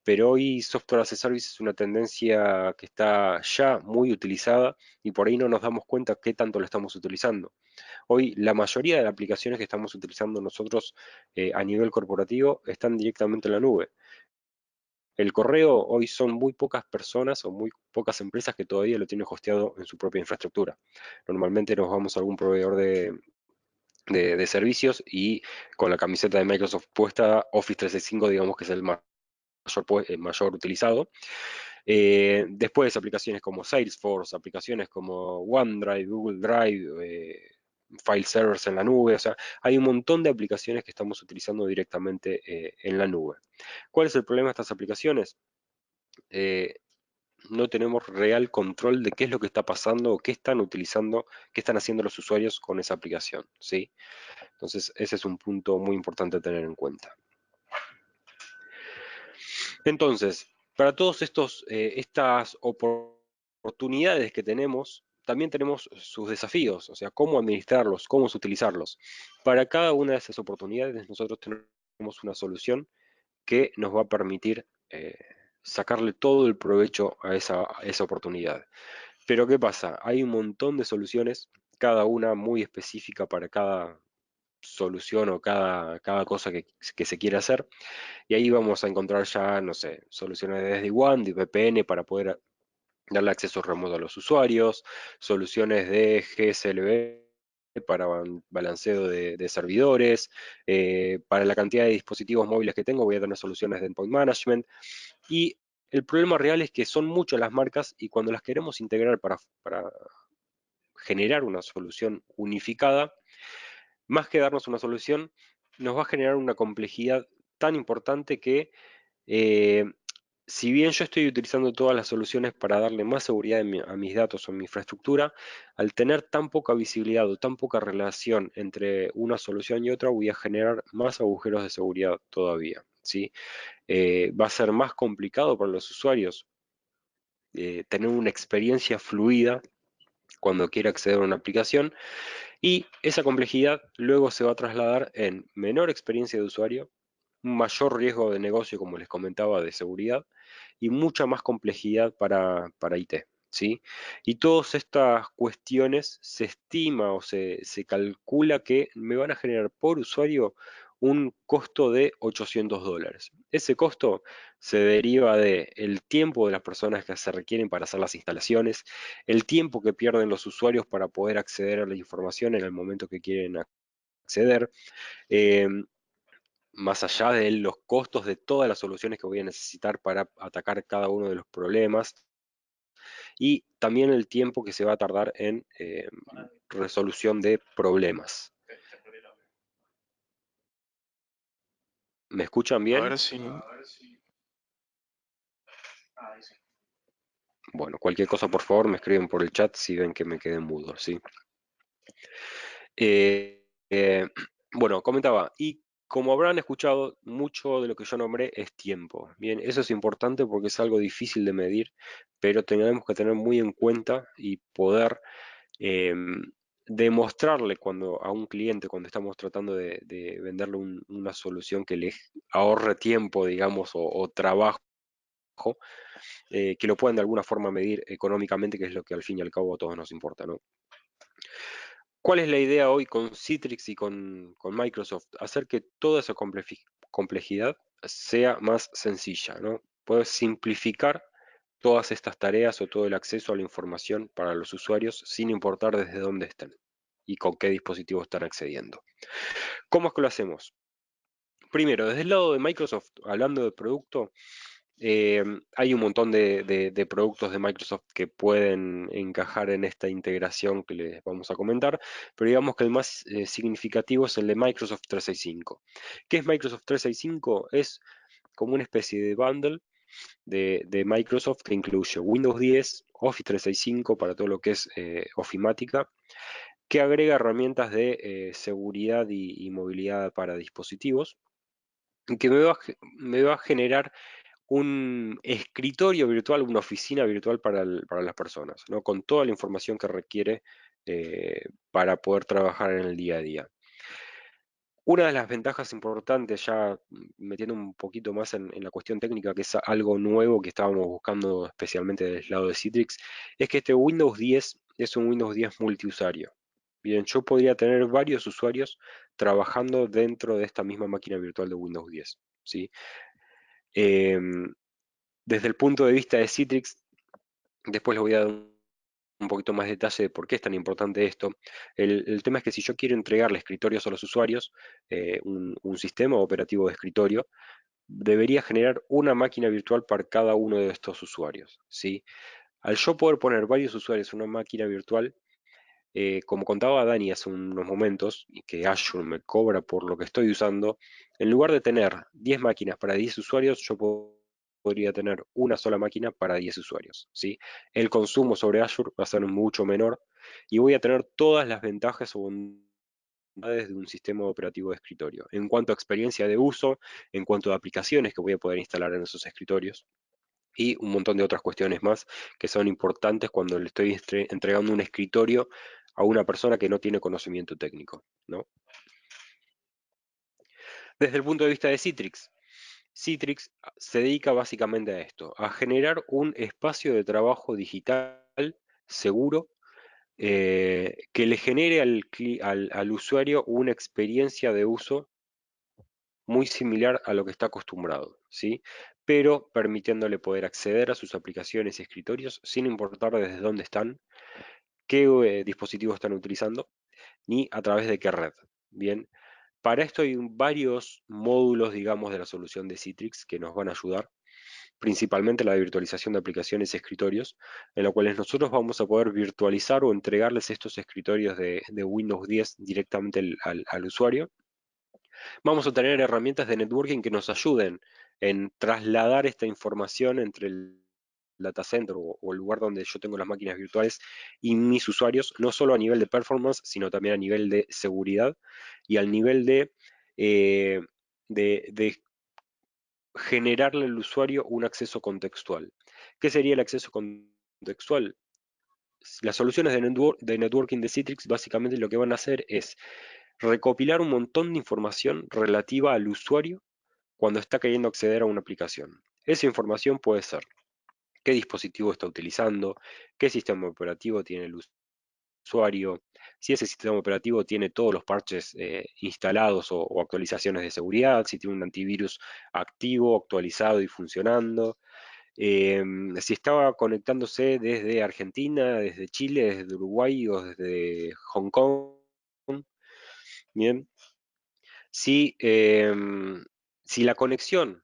pero hoy Software as a Service es una tendencia que está ya muy utilizada y por ahí no nos damos cuenta qué tanto la estamos utilizando. Hoy la mayoría de las aplicaciones que estamos utilizando nosotros a nivel corporativo están directamente en la nube. El correo hoy son muy pocas personas o muy pocas empresas que todavía lo tienen hosteado en su propia infraestructura. Normalmente nos vamos a algún proveedor de servicios y con la camiseta de Microsoft puesta, Office 365 digamos que es el mayor utilizado. Después aplicaciones como Salesforce, aplicaciones como OneDrive, Google Drive, file servers en la nube, o sea, hay un montón de aplicaciones que estamos utilizando directamente en la nube. ¿Cuál es el problema de estas aplicaciones? Eh, no tenemos real control de qué es lo que está pasando o qué están utilizando, qué están haciendo los usuarios con esa aplicación, ¿sí? Entonces, ese es un punto muy importante a tener en cuenta. Entonces, para todos estas oportunidades que tenemos, también tenemos sus desafíos, o sea, cómo administrarlos, cómo utilizarlos. Para cada una de esas oportunidades, nosotros tenemos una solución que nos va a permitir sacarle todo el provecho a esa oportunidad. Pero ¿qué pasa? Hay un montón de soluciones, cada una muy específica para cada solución o cada cosa que se quiere hacer. Y ahí vamos a encontrar ya, no sé, soluciones de SD-WAN, de VPN para poder darle acceso remoto a los usuarios, soluciones de GSLB para balanceo de servidores, para la cantidad de dispositivos móviles que tengo voy a tener soluciones de endpoint management y el problema real es que son muchas las marcas y cuando las queremos integrar para generar una solución unificada, más que darnos una solución, nos va a generar una complejidad tan importante que eh, si bien yo estoy utilizando todas las soluciones para darle más seguridad a mis datos o a mi infraestructura, al tener tan poca visibilidad o tan poca relación entre una solución y otra, voy a generar más agujeros de seguridad todavía, ¿sí? Va a ser más complicado para los usuarios tener una experiencia fluida cuando quiera acceder a una aplicación y esa complejidad luego se va a trasladar en menor experiencia de usuario, un mayor riesgo de negocio, como les comentaba, de seguridad, y mucha más complejidad para IT, ¿sí? Y todas estas cuestiones se estima o se calcula que me van a generar por usuario un costo de $800. Ese costo se deriva de el tiempo de las personas que se requieren para hacer las instalaciones, el tiempo que pierden los usuarios para poder acceder a la información en el momento que quieren acceder, eh, más allá de los costos de todas las soluciones que voy a necesitar para atacar cada uno de los problemas y también el tiempo que se va a tardar en resolución de problemas. ¿Me escuchan A bien? ver si... Bueno, cualquier cosa por favor me escriben por el chat si ven que me quedé mudo, ¿sí? Eh, eh, bueno, comentaba, y como habrán escuchado, mucho de lo que yo nombré es tiempo. Bien, eso es importante porque es algo difícil de medir, pero tenemos que tener muy en cuenta y poder demostrarle a un cliente, cuando estamos tratando de venderle una solución que le ahorre tiempo, digamos, o trabajo, que lo puedan de alguna forma medir económicamente, que es lo que al fin y al cabo a todos nos importa, ¿no? ¿Cuál es la idea hoy con Citrix y con Microsoft? Hacer que toda esa complejidad sea más sencilla, ¿no? Poder simplificar todas estas tareas o todo el acceso a la información para los usuarios sin importar desde dónde estén y con qué dispositivo están accediendo. ¿Cómo es que lo hacemos? Primero, desde el lado de Microsoft, hablando de producto, hay un montón de productos de Microsoft que pueden encajar en esta integración que les vamos a comentar, pero digamos que el más significativo es el de Microsoft 365. ¿Qué es Microsoft 365? Es como una especie de bundle de Microsoft que incluye Windows 10, Office 365 para todo lo que es ofimática, que agrega herramientas de seguridad y movilidad para dispositivos, y que me va a generar un escritorio virtual, una oficina virtual para las personas, ¿no? Con toda la información que requiere para poder trabajar en el día a día. Una de las ventajas importantes, ya metiendo un poquito más en la cuestión técnica, que es algo nuevo que estábamos buscando especialmente del lado de Citrix, es que este Windows 10 es un Windows 10 multiusuario. Bien, yo podría tener varios usuarios trabajando dentro de esta misma máquina virtual de Windows 10, ¿sí? Em, Desde el punto de vista de Citrix, después les voy a dar un poquito más de detalle de por qué es tan importante esto. El tema es que si yo quiero entregarle escritorios a los usuarios, un sistema operativo de escritorio, debería generar una máquina virtual para cada uno de estos usuarios, ¿sí? Al yo poder poner varios usuarios en una máquina virtual, como contaba Dani hace unos momentos, y que Azure me cobra por lo que estoy usando, en lugar de tener 10 máquinas para 10 usuarios, yo podría tener una sola máquina para 10 usuarios, ¿sí? El consumo sobre Azure va a ser mucho menor y voy a tener todas las ventajas o bondades de un sistema operativo de escritorio, en cuanto a experiencia de uso, en cuanto a aplicaciones que voy a poder instalar en esos escritorios y un montón de otras cuestiones más que son importantes cuando le estoy entregando un escritorio a una persona que no tiene conocimiento técnico, ¿no? Desde el punto de vista de Citrix, Citrix se dedica básicamente a esto, a generar un espacio de trabajo digital seguro, que le genere al usuario una experiencia de uso muy similar a lo que está acostumbrado, ¿sí? Pero permitiéndole poder acceder a sus aplicaciones y escritorios sin importar desde dónde están, qué dispositivos están utilizando, ni a través de qué red. Bien, para esto hay varios módulos, digamos, de la solución de Citrix que nos van a ayudar, principalmente la virtualización de aplicaciones y escritorios, en los cuales nosotros vamos a poder virtualizar o entregarles estos escritorios de Windows 10 directamente al usuario. Vamos a tener herramientas de networking que nos ayuden en trasladar esta información entre el data center o el lugar donde yo tengo las máquinas virtuales y mis usuarios, no solo a nivel de performance, sino también a nivel de seguridad y al nivel eh, de generarle al usuario un acceso contextual. ¿Qué sería el acceso contextual? Las soluciones de networking de Citrix básicamente lo que van a hacer es recopilar un montón de información relativa al usuario cuando está queriendo acceder a una aplicación. Esa información puede ser qué dispositivo está utilizando, qué sistema operativo tiene el usuario, si ese sistema operativo tiene todos los parches instalados o actualizaciones de seguridad, si tiene un antivirus activo, actualizado y funcionando, si estaba conectándose desde Argentina, desde Chile, desde Uruguay o desde Hong Kong. Bien, si la conexión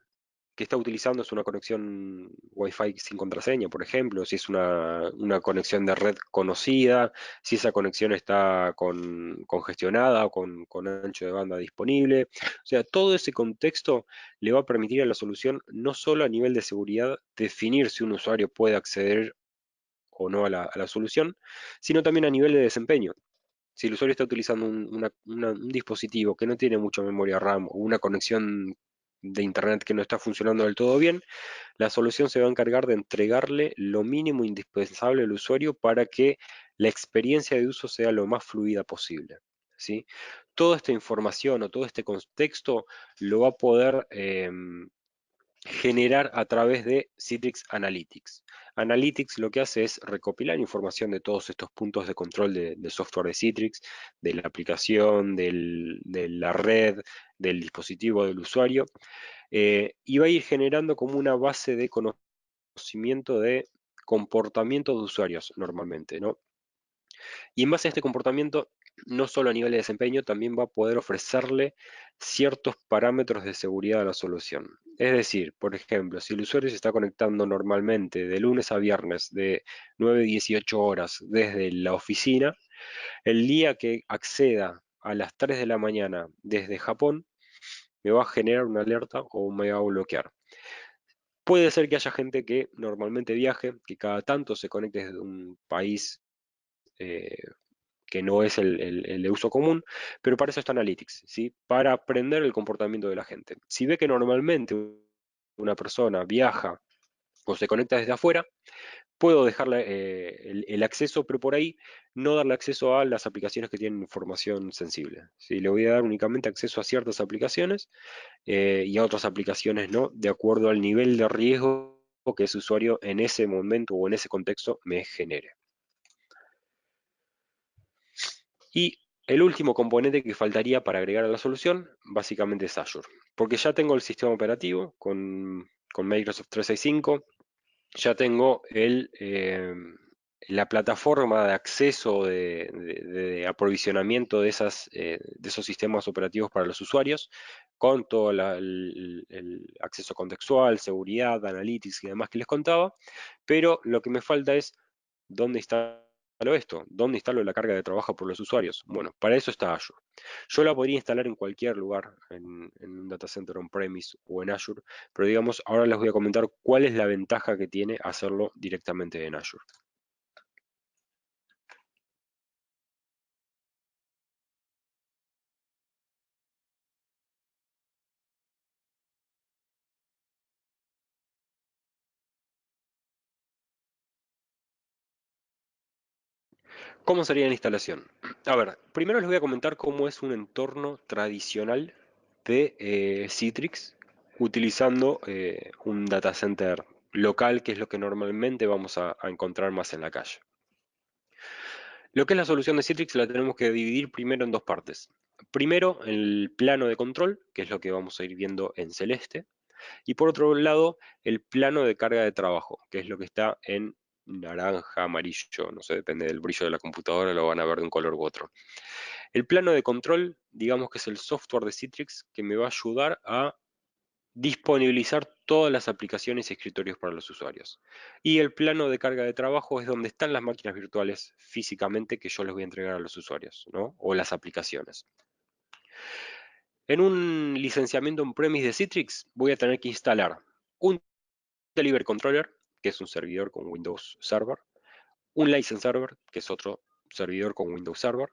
que está utilizando es una conexión Wi-Fi sin contraseña, por ejemplo, si es una conexión de red conocida, si esa conexión está congestionada o con ancho de banda disponible. O sea, todo ese contexto le va a permitir a la solución, no solo a nivel de seguridad, definir si un usuario puede acceder o no a la solución, sino también a nivel de desempeño. Si el usuario está utilizando un dispositivo que no tiene mucha memoria RAM o una conexión de internet que no está funcionando del todo bien, la solución se va a encargar de entregarle lo mínimo indispensable al usuario para que la experiencia de uso sea lo más fluida posible, ¿sí? Toda esta información o todo este contexto lo va a poder generar a través de Citrix Analytics. Analytics lo que hace es recopilar información de todos estos puntos de control de software de Citrix, de la aplicación, de la red, del dispositivo del usuario, y va a ir generando como una base de conocimiento de comportamiento de usuarios normalmente, ¿no? Y en base a este comportamiento, no solo a nivel de desempeño, también va a poder ofrecerle ciertos parámetros de seguridad a la solución. Es decir, por ejemplo, si el usuario se está conectando normalmente de lunes a viernes de 9 a 18 horas desde la oficina, el día que acceda a las 3 de la mañana desde Japón, me va a generar una alerta o me va a bloquear. Puede ser que haya gente que normalmente viaje, que cada tanto se conecte desde un país eh, que no es el de uso común, pero para eso está Analytics, ¿sí? Para aprender el comportamiento de la gente. Si ve que normalmente una persona viaja o se conecta desde afuera, puedo dejarle el acceso, pero por ahí no darle acceso a las aplicaciones que tienen información sensible. ¿Sí? Le voy a dar únicamente acceso a ciertas aplicaciones y a otras aplicaciones no, de acuerdo al nivel de riesgo que ese usuario en ese momento o en ese contexto me genere. Y el último componente que faltaría para agregar a la solución, básicamente es Azure. Porque ya tengo el sistema operativo con Microsoft 365, ya tengo la plataforma de acceso de aprovisionamiento de esos sistemas operativos para los usuarios, con todo el acceso contextual, seguridad, analytics y demás que les contaba, pero lo que me falta es dónde instalo esto, dónde instalo la carga de trabajo por los usuarios. Bueno, para eso está Azure. Yo la podría instalar en cualquier lugar, en un data center on-premise o en Azure, pero digamos, ahora les voy a comentar cuál es la ventaja que tiene hacerlo directamente en Azure. ¿Cómo sería la instalación? A ver, primero les voy a comentar cómo es un entorno tradicional de Citrix utilizando un data center local, que es lo que normalmente vamos a encontrar más en la calle. Lo que es la solución de Citrix la tenemos que dividir primero en dos partes. Primero, el plano de control, que es lo que vamos a ir viendo en celeste, y por otro lado, el plano de carga de trabajo, que es lo que está en naranja, amarillo, no sé, depende del brillo de la computadora, lo van a ver de un color u otro. El plano de control, digamos que es el software de Citrix que me va a ayudar a disponibilizar todas las aplicaciones y escritorios para los usuarios. Y el plano de carga de trabajo es donde están las máquinas virtuales físicamente que yo les voy a entregar a los usuarios, ¿no? O las aplicaciones. En un licenciamiento on-premise de Citrix voy a tener que instalar un Delivery Controller, que es un servidor con Windows Server, un License Server, que es otro servidor con Windows Server,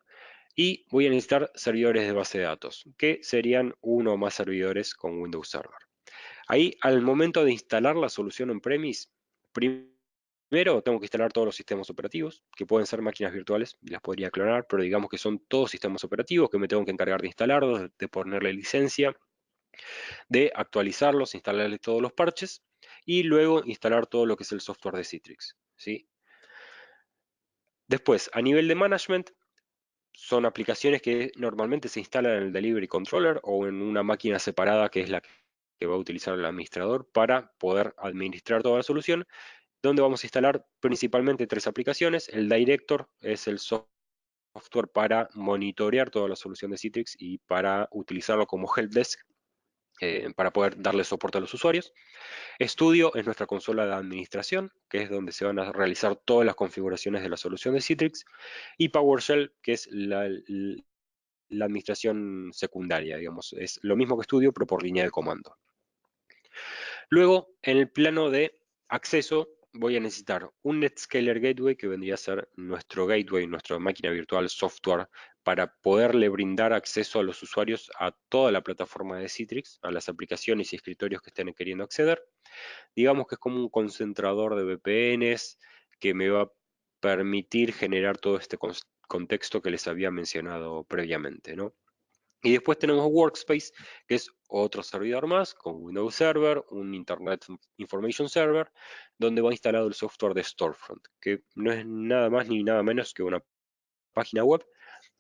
y voy a necesitar servidores de base de datos, que serían uno o más servidores con Windows Server. Ahí, al momento de instalar la solución on-premise, primero tengo que instalar todos los sistemas operativos, que pueden ser máquinas virtuales, y las podría clonar, pero digamos que son todos sistemas operativos que me tengo que encargar de instalarlos, de ponerle licencia, de actualizarlos, instalarles todos los parches, y luego instalar todo lo que es el software de Citrix, ¿sí? Después, a nivel de management, son aplicaciones que normalmente se instalan en el Delivery Controller o en una máquina separada que es la que va a utilizar el administrador para poder administrar toda la solución, donde vamos a instalar principalmente tres aplicaciones. El Director es el software para monitorear toda la solución de Citrix y para utilizarlo como helpdesk para poder darle soporte a los usuarios. Studio es nuestra consola de administración, que es donde se van a realizar todas las configuraciones de la solución de Citrix. Y PowerShell, que es la administración secundaria, digamos. Es lo mismo que Studio, pero por línea de comando. Luego, en el plano de acceso, voy a necesitar un Netscaler Gateway, que vendría a ser nuestro gateway, nuestra máquina virtual software, para poderle brindar acceso a los usuarios a toda la plataforma de Citrix, a las aplicaciones y escritorios que estén queriendo acceder. Digamos que es como un concentrador de VPNs que me va a permitir generar todo este contexto que les había mencionado previamente, ¿no? Y después tenemos Workspace, que es otro servidor más con Windows Server, un Internet Information Server, donde va instalado el software de Storefront, que no es nada más ni nada menos que una página web,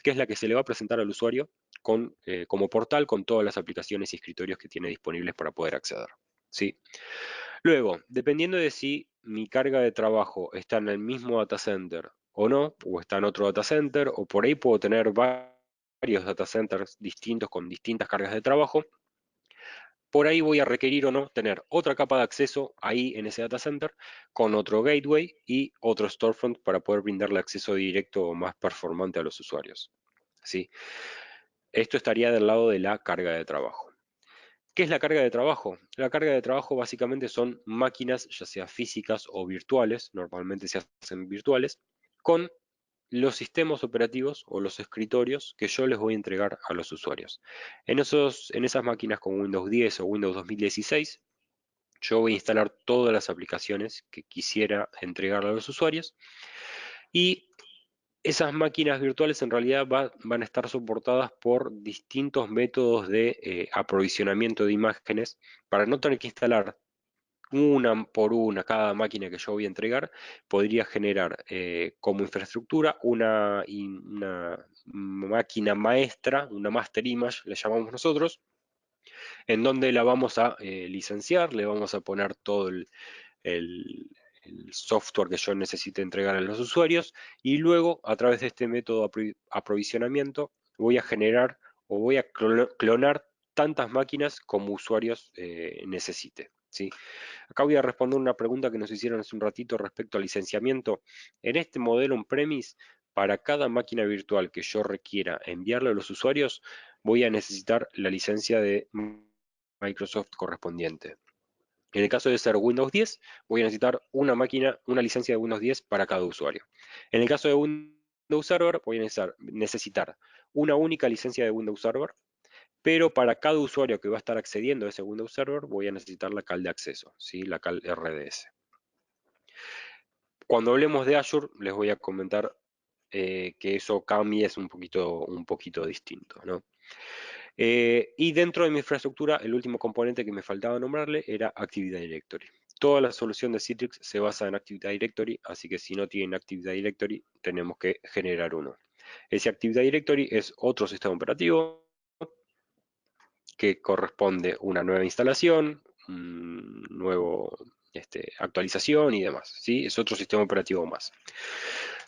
que es la que se le va a presentar al usuario como portal con todas las aplicaciones y escritorios que tiene disponibles para poder acceder. ¿Sí? Luego, dependiendo de si mi carga de trabajo está en el mismo data center o no, o está en otro data center, o por ahí puedo tener varios data centers distintos con distintas cargas de trabajo, por ahí voy a requerir o no tener otra capa de acceso ahí en ese data center con otro gateway y otro storefront para poder brindarle acceso directo o más performante a los usuarios. ¿Sí? Esto estaría del lado de la carga de trabajo. ¿Qué es la carga de trabajo? La carga de trabajo básicamente son máquinas, ya sea físicas o virtuales, normalmente se hacen virtuales, con los sistemas operativos o los escritorios que yo les voy a entregar a los usuarios. En esas máquinas con Windows 10 o Windows 2016, Yo voy a instalar todas las aplicaciones que quisiera entregarle a los usuarios y esas máquinas virtuales en realidad van a estar soportadas por distintos métodos de aprovisionamiento de imágenes para no tener que instalar una por una cada máquina que yo voy a entregar. Podría generar como infraestructura una máquina maestra, una master image, le llamamos nosotros, en donde la vamos a licenciar, le vamos a poner todo el- el software que yo necesite entregar a los usuarios y luego a través de este método de aprovisionamiento voy a generar o voy a clonar tantas máquinas como usuarios necesite. ¿Sí? Acá voy a responder una pregunta que nos hicieron hace un ratito respecto al licenciamiento. En este modelo on-premise, para cada máquina virtual que yo requiera enviarle a los usuarios, voy a necesitar la licencia de Microsoft correspondiente. En el caso de ser Windows 10, voy a necesitar una máquina, una licencia de Windows 10 para cada usuario. En el caso de Windows Server, voy a necesitar una única licencia de Windows Server, pero para cada usuario que va a estar accediendo a ese Windows Server, voy a necesitar la CAL de acceso, ¿sí? La CAL RDS. Cuando hablemos de Azure, les voy a comentar que eso cambia, es un poquito distinto, ¿no? Y dentro de mi infraestructura, el último componente que me faltaba nombrarle era Active Directory. Toda la solución de Citrix se basa en Active Directory, así que si no tienen Active Directory, tenemos que generar uno. Ese Active Directory es otro sistema operativo que corresponde una nueva instalación, un nuevo actualización y demás, ¿sí? Es otro sistema operativo más.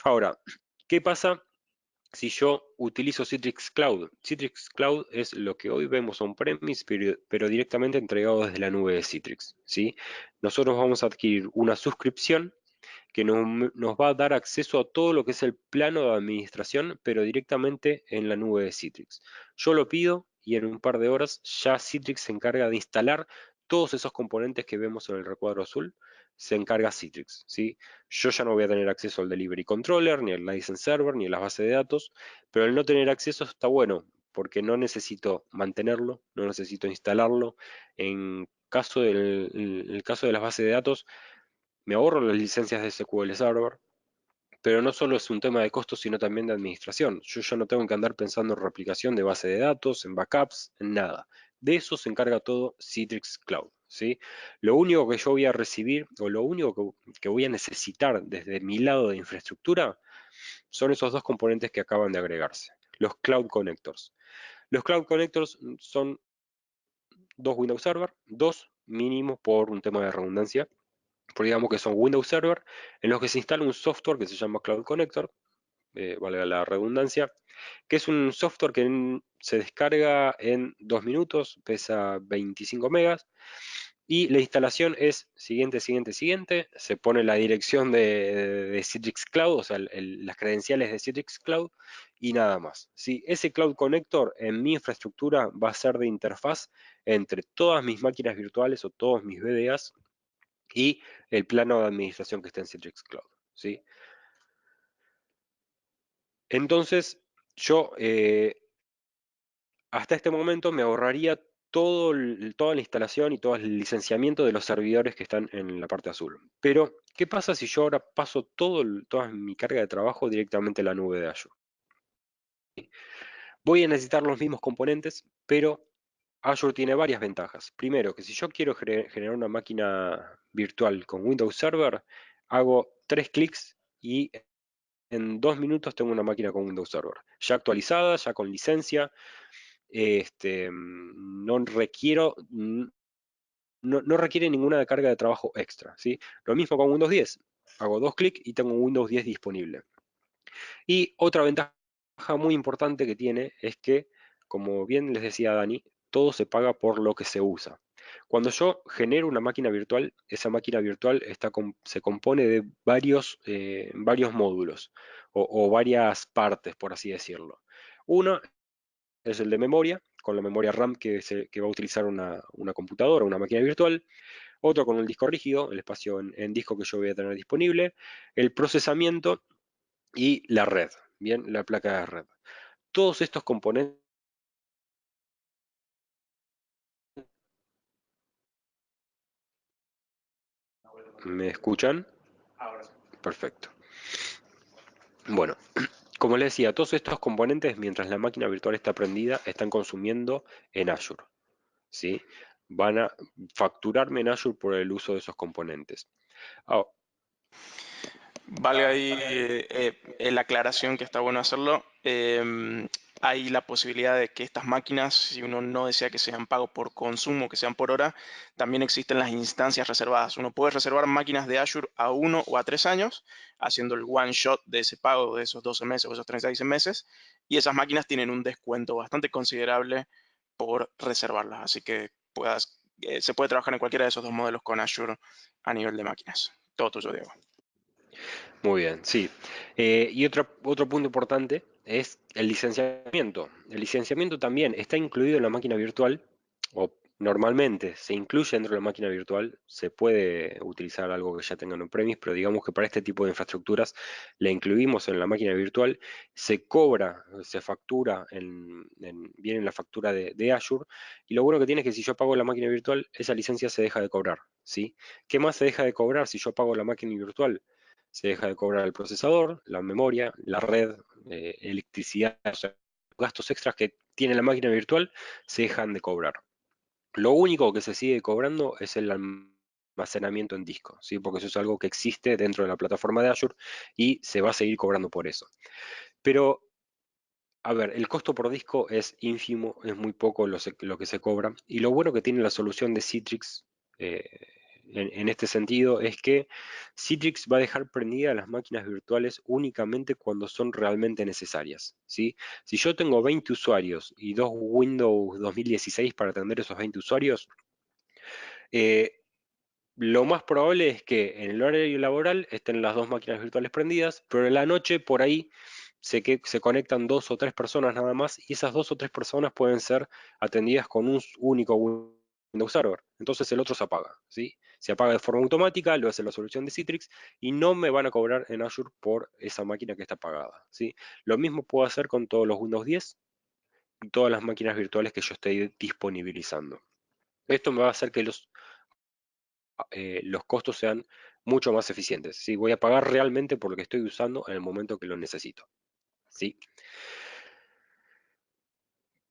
Ahora, ¿qué pasa si yo utilizo Citrix Cloud? Citrix Cloud es lo que hoy vemos on-premise, pero directamente entregado desde la nube de Citrix, ¿sí? Nosotros vamos a adquirir una suscripción que nos va a dar acceso a todo lo que es el plano de administración, pero directamente en la nube de Citrix. Yo lo pido y en un par de horas ya Citrix se encarga de instalar todos esos componentes que vemos en el recuadro azul, se encarga Citrix, ¿sí? Yo ya no voy a tener acceso al Delivery Controller, ni al License Server, ni a las bases de datos, pero el no tener acceso está bueno, porque no necesito mantenerlo, no necesito instalarlo. En el caso de las bases de datos, me ahorro las licencias de SQL Server, pero no solo es un tema de costos, sino también de administración. Yo ya no tengo que andar pensando en replicación de base de datos, en backups, en nada. De eso se encarga todo Citrix Cloud, ¿sí? Lo único que yo voy a recibir o lo único que voy a necesitar desde mi lado de infraestructura son esos dos componentes que acaban de agregarse, los Cloud Connectors. Los Cloud Connectors son dos Windows Server, dos mínimo por un tema de redundancia, porque digamos que son Windows Server en los que se instala un software que se llama Cloud Connector, valga la redundancia, que es un software que se descarga en 2 minutos, pesa 25 megas, y la instalación es siguiente, siguiente, siguiente, se pone la dirección de Citrix Cloud, o sea, las credenciales de Citrix Cloud, y nada más. ¿Sí? Ese Cloud Connector en mi infraestructura va a ser de interfaz entre todas mis máquinas virtuales o todos mis VDAs y el plano de administración que está en Citrix Cloud, ¿sí? Entonces, yo hasta este momento me ahorraría toda la instalación y todo el licenciamiento de los servidores que están en la parte azul. Pero, ¿qué pasa si yo ahora paso toda mi carga de trabajo directamente a la nube de Azure? Voy a necesitar los mismos componentes, pero Azure tiene varias ventajas. Primero, que si yo quiero generar una máquina virtual con Windows Server, hago 3 clics y en 2 minutos tengo una máquina con Windows Server, ya actualizada, ya con licencia. No requiero, no requiere ninguna carga de trabajo extra, ¿sí? Lo mismo con Windows 10. Hago 2 clics y tengo Windows 10 disponible. Y otra ventaja muy importante que tiene es que, como bien les decía Dani, todo se paga por lo que se usa. Cuando yo genero una máquina virtual, esa máquina virtual se compone de varios módulos o varias partes, por así decirlo. Uno es el de memoria, con la memoria RAM que va a utilizar una computadora, una máquina virtual. Otro con el disco rígido, el espacio en disco que yo voy a tener disponible. El procesamiento y la red, bien, la placa de red. Todos estos componentes ¿Me escuchan? Ahora sí. Perfecto. Bueno, como les decía, todos estos componentes, mientras la máquina virtual está prendida, están consumiendo en Azure, ¿sí? Van a facturarme en Azure por el uso de esos componentes. Ah, Valga ahí la aclaración que está bueno hacerlo. Hay la posibilidad de que estas máquinas, si uno no desea que sean pago por consumo, que sean por hora, también existen las instancias reservadas. Uno puede reservar máquinas de Azure a 1 o a 3 años, haciendo el one shot de ese pago de esos 12 meses o esos 36 meses, y esas máquinas tienen un descuento bastante considerable por reservarlas. Así que se puede trabajar en cualquiera de esos dos modelos con Azure a nivel de máquinas. Todo tuyo, Diego. muy bien, sí. Y otro punto importante es el licenciamiento. El licenciamiento también está incluido en la máquina virtual, o normalmente se incluye dentro de la máquina virtual. Se puede utilizar algo que ya tengan on-premise, pero digamos que para este tipo de infraestructuras la incluimos en la máquina virtual. Se cobra, se factura, viene en la factura de Azure. Y lo bueno que tiene es que si yo pago la máquina virtual, esa licencia se deja de cobrar, ¿sí? ¿Qué más se deja de cobrar si yo pago la máquina virtual? Se deja de cobrar el procesador, la memoria, la red, electricidad, o sea, gastos extras que tiene la máquina virtual se dejan de cobrar. Lo único que se sigue cobrando es el almacenamiento en disco, ¿sí? Porque eso es algo que existe dentro de la plataforma de Azure y se va a seguir cobrando por eso. Pero, a ver, el costo por disco es ínfimo, es muy poco lo que se cobra. Y lo bueno que tiene la solución de Citrix eh, en este sentido es que Citrix va a dejar prendidas las máquinas virtuales únicamente cuando son realmente necesarias, ¿sí? Si yo tengo 20 usuarios y dos Windows 2016 para atender esos 20 usuarios, eh, lo más probable es que en el horario laboral estén las dos máquinas virtuales prendidas, pero en la noche por ahí se conectan dos o tres personas nada más y esas dos o tres personas pueden ser atendidas con un único Windows Server. Entonces el otro se apaga, ¿sí? Se apaga de forma automática, lo hace la solución de Citrix y no me van a cobrar en Azure por esa máquina que está apagada, ¿sí? Lo mismo puedo hacer con todos los Windows 10 y todas las máquinas virtuales que yo esté disponibilizando. Esto me va a hacer que los costos sean mucho más eficientes, ¿sí? Voy a pagar realmente por lo que estoy usando en el momento que lo necesito, ¿sí?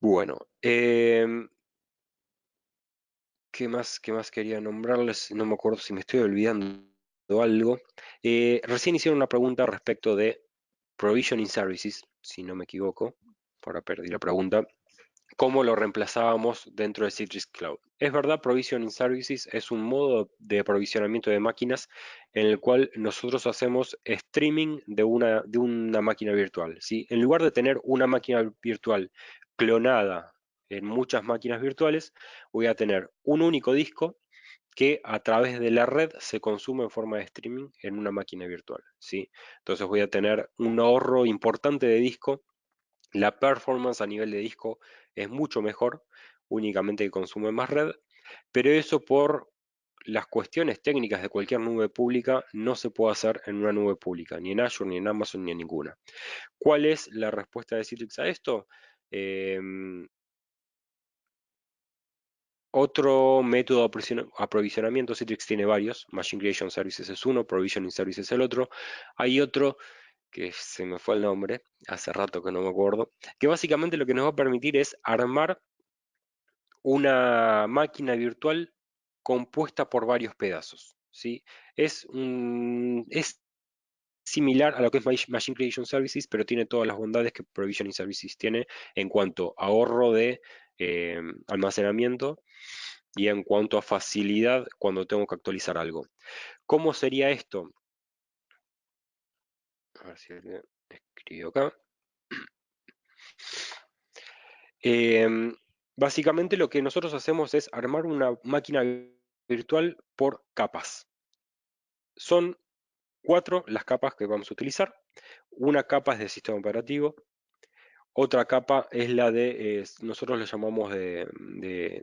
Bueno, qué más quería nombrarles? No me acuerdo si me estoy olvidando algo. Recién hicieron una pregunta respecto de Provisioning Services, si no me equivoco, ahora perdí la pregunta. ¿Cómo lo reemplazábamos dentro de Citrix Cloud? Es verdad, Provisioning Services es un modo de aprovisionamiento de máquinas en el cual nosotros hacemos streaming de una máquina virtual, ¿sí? En lugar de tener una máquina virtual clonada en muchas máquinas virtuales, voy a tener un único disco que a través de la red se consume en forma de streaming en una máquina virtual, ¿sí? Entonces voy a tener un ahorro importante de disco. La performance a nivel de disco es mucho mejor, únicamente que consume más red, pero eso por las cuestiones técnicas de cualquier nube pública no se puede hacer en una nube pública, ni en Azure, ni en Amazon, ni en ninguna. ¿Cuál es la respuesta de Citrix a esto? Em, Otro método de aprovisionamiento, Citrix tiene varios, Machine Creation Services es uno, Provisioning Services es el otro. Hay otro que se me fue el nombre, hace rato que no me acuerdo, que básicamente lo que nos va a permitir es armar una máquina virtual compuesta por varios pedazos, ¿sí? Es similar a lo que es Machine Creation Services, pero tiene todas las bondades que Provisioning Services tiene en cuanto a ahorro de almacenamiento y en cuanto a facilidad cuando tengo que actualizar algo. ¿Cómo sería esto? A ver si alguien escribió acá. Em, Básicamente lo que nosotros hacemos es armar una máquina virtual por capas. Son cuatro las capas que vamos a utilizar. Una capa es de sistema operativo, otra capa es la de, nosotros lo llamamos de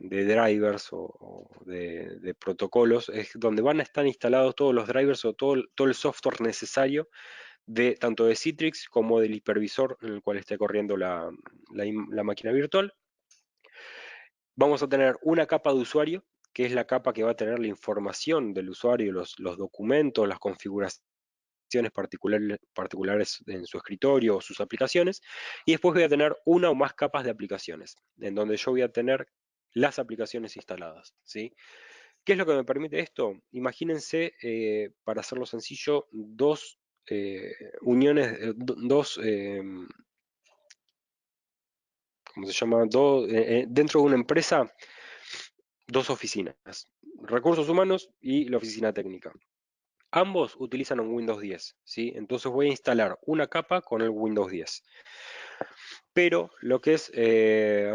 drivers o de protocolos, es donde van a estar instalados todos los drivers o todo el software necesario de tanto de Citrix como del hipervisor en el cual esté corriendo la máquina virtual. Vamos a tener una capa de usuario, que es la capa que va a tener la información del usuario, los documentos, las configuraciones particulares en su escritorio o sus aplicaciones, y después voy a tener una o más capas de aplicaciones, en donde yo voy a tener las aplicaciones instaladas, ¿sí? ¿Qué es lo que me permite esto? Imagínense, para hacerlo sencillo, dos uniones, dos, ¿cómo se llama? Dentro de una empresa, dos oficinas, recursos humanos y la oficina técnica. Ambos utilizan un Windows 10, ¿sí? Entonces voy a instalar una capa con el Windows 10. Pero lo que es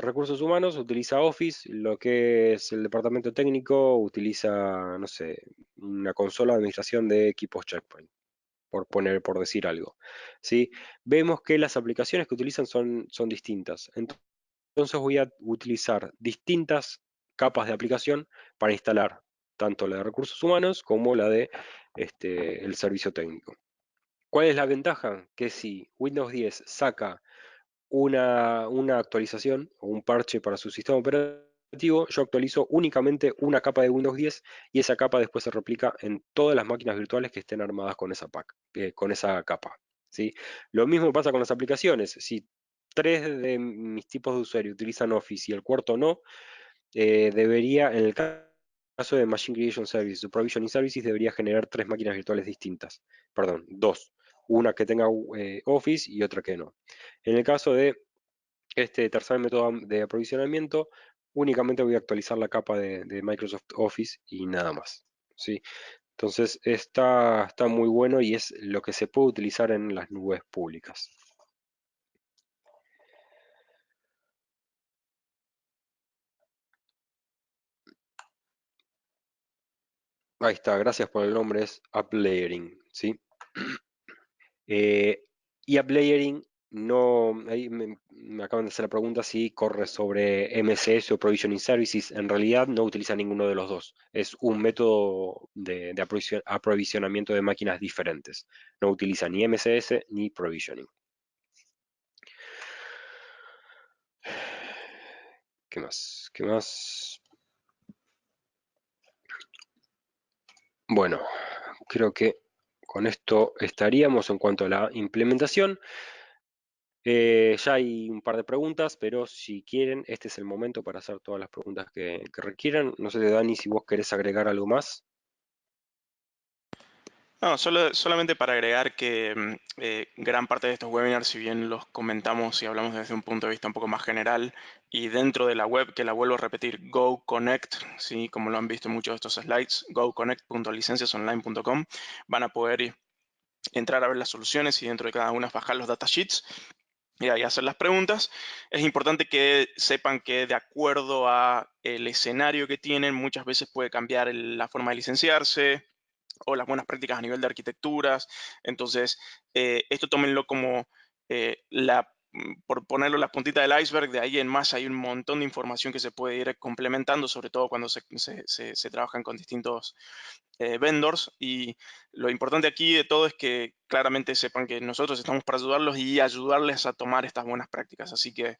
recursos humanos utiliza Office, lo que es el departamento técnico utiliza, no sé, una consola de administración de equipos Checkpoint, por decir algo, ¿sí? Vemos que las aplicaciones que utilizan son distintas. Entonces voy a utilizar distintas capas de aplicación para instalar tanto la de recursos humanos como la de el servicio técnico. ¿Cuál es la ventaja? Que si Windows 10 saca una actualización o un parche para su sistema operativo, yo actualizo únicamente una capa de Windows 10 y esa capa después se replica en todas las máquinas virtuales que estén armadas con con esa capa, ¿sí? Lo mismo pasa con las aplicaciones. Si tres de mis tipos de usuario utilizan Office y el cuarto no, debería, en el caso de Machine Creation Service o Provisioning Services, debería generar tres máquinas virtuales distintas. Perdón, dos. Una que tenga Office y otra que no. En el caso de este tercer método de aprovisionamiento, únicamente voy a actualizar la capa de Microsoft Office y nada más, ¿sí? Entonces está muy bueno y es lo que se puede utilizar en las nubes públicas. Ahí está, gracias por el nombre, es UpLayering, ¿sí? Eh, y UpLayering no, ahí me acaban de hacer la pregunta si corre sobre MSS o Provisioning Services. En realidad no utiliza ninguno de los dos. Es un método de aprovisionamiento de máquinas diferentes. No utiliza ni MSS ni Provisioning. ¿Qué más? ¿Qué más? Bueno, creo que con esto estaríamos en cuanto a la implementación. Ya hay un par de preguntas, pero si quieren, este es el momento para hacer todas las preguntas que requieran. No sé, Dani, si vos querés agregar algo más. No, solamente para agregar que gran parte de estos webinars, si bien los comentamos y hablamos desde un punto de vista un poco más general, y dentro de la web, que la vuelvo a repetir, Go Connect, ¿sí? Como lo han visto en muchos de estos slides, goconnect.licenciasonline.com, van a poder entrar a ver las soluciones y dentro de cada una bajar los datasheets y ahí hacer las preguntas. Es importante que sepan que de acuerdo a el escenario que tienen, muchas veces puede cambiar la forma de licenciarse, o las buenas prácticas a nivel de arquitecturas. Entonces, esto tómenlo como por ponerlo la puntita del iceberg, de ahí en más hay un montón de información que se puede ir complementando, sobre todo cuando se trabajan con distintos vendors. Y lo importante aquí de todo es que claramente sepan que nosotros estamos para ayudarlos y ayudarles a tomar estas buenas prácticas. Así que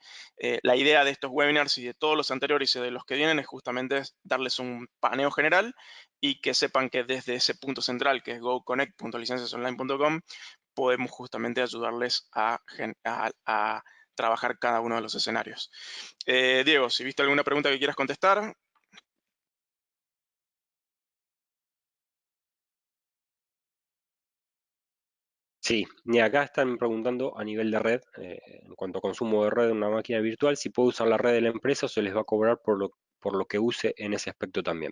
la idea de estos webinars y de todos los anteriores y de los que vienen es justamente darles un paneo general y que sepan que desde ese punto central, que es goconnect.licenciasonline.com, podemos justamente ayudarles a trabajar cada uno de los escenarios. Diego, si viste alguna pregunta que quieras contestar. Sí, y acá están preguntando a nivel de red, en cuanto a consumo de red en una máquina virtual, si puede usar la red de la empresa o se les va a cobrar por lo que use en ese aspecto también.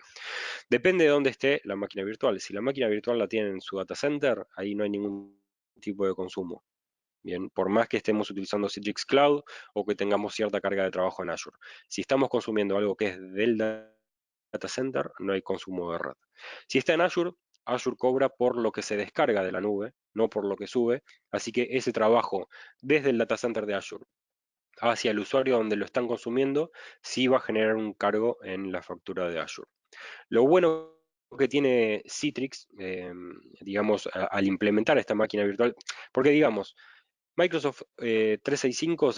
Depende de dónde esté la máquina virtual. Si la máquina virtual la tienen en su data center, ahí no hay ningún tipo de consumo. Bien, por más que estemos utilizando Citrix Cloud o que tengamos cierta carga de trabajo en Azure. Si estamos consumiendo algo que es del data center, no hay consumo de red. Si está en Azure, Azure cobra por lo que se descarga de la nube, no por lo que sube. Así que ese trabajo desde el data center de Azure hacia el usuario donde lo están consumiendo, sí va a generar un cargo en la factura de Azure. Lo bueno que tiene Citrix, digamos, al implementar esta máquina virtual, porque digamos, Microsoft 365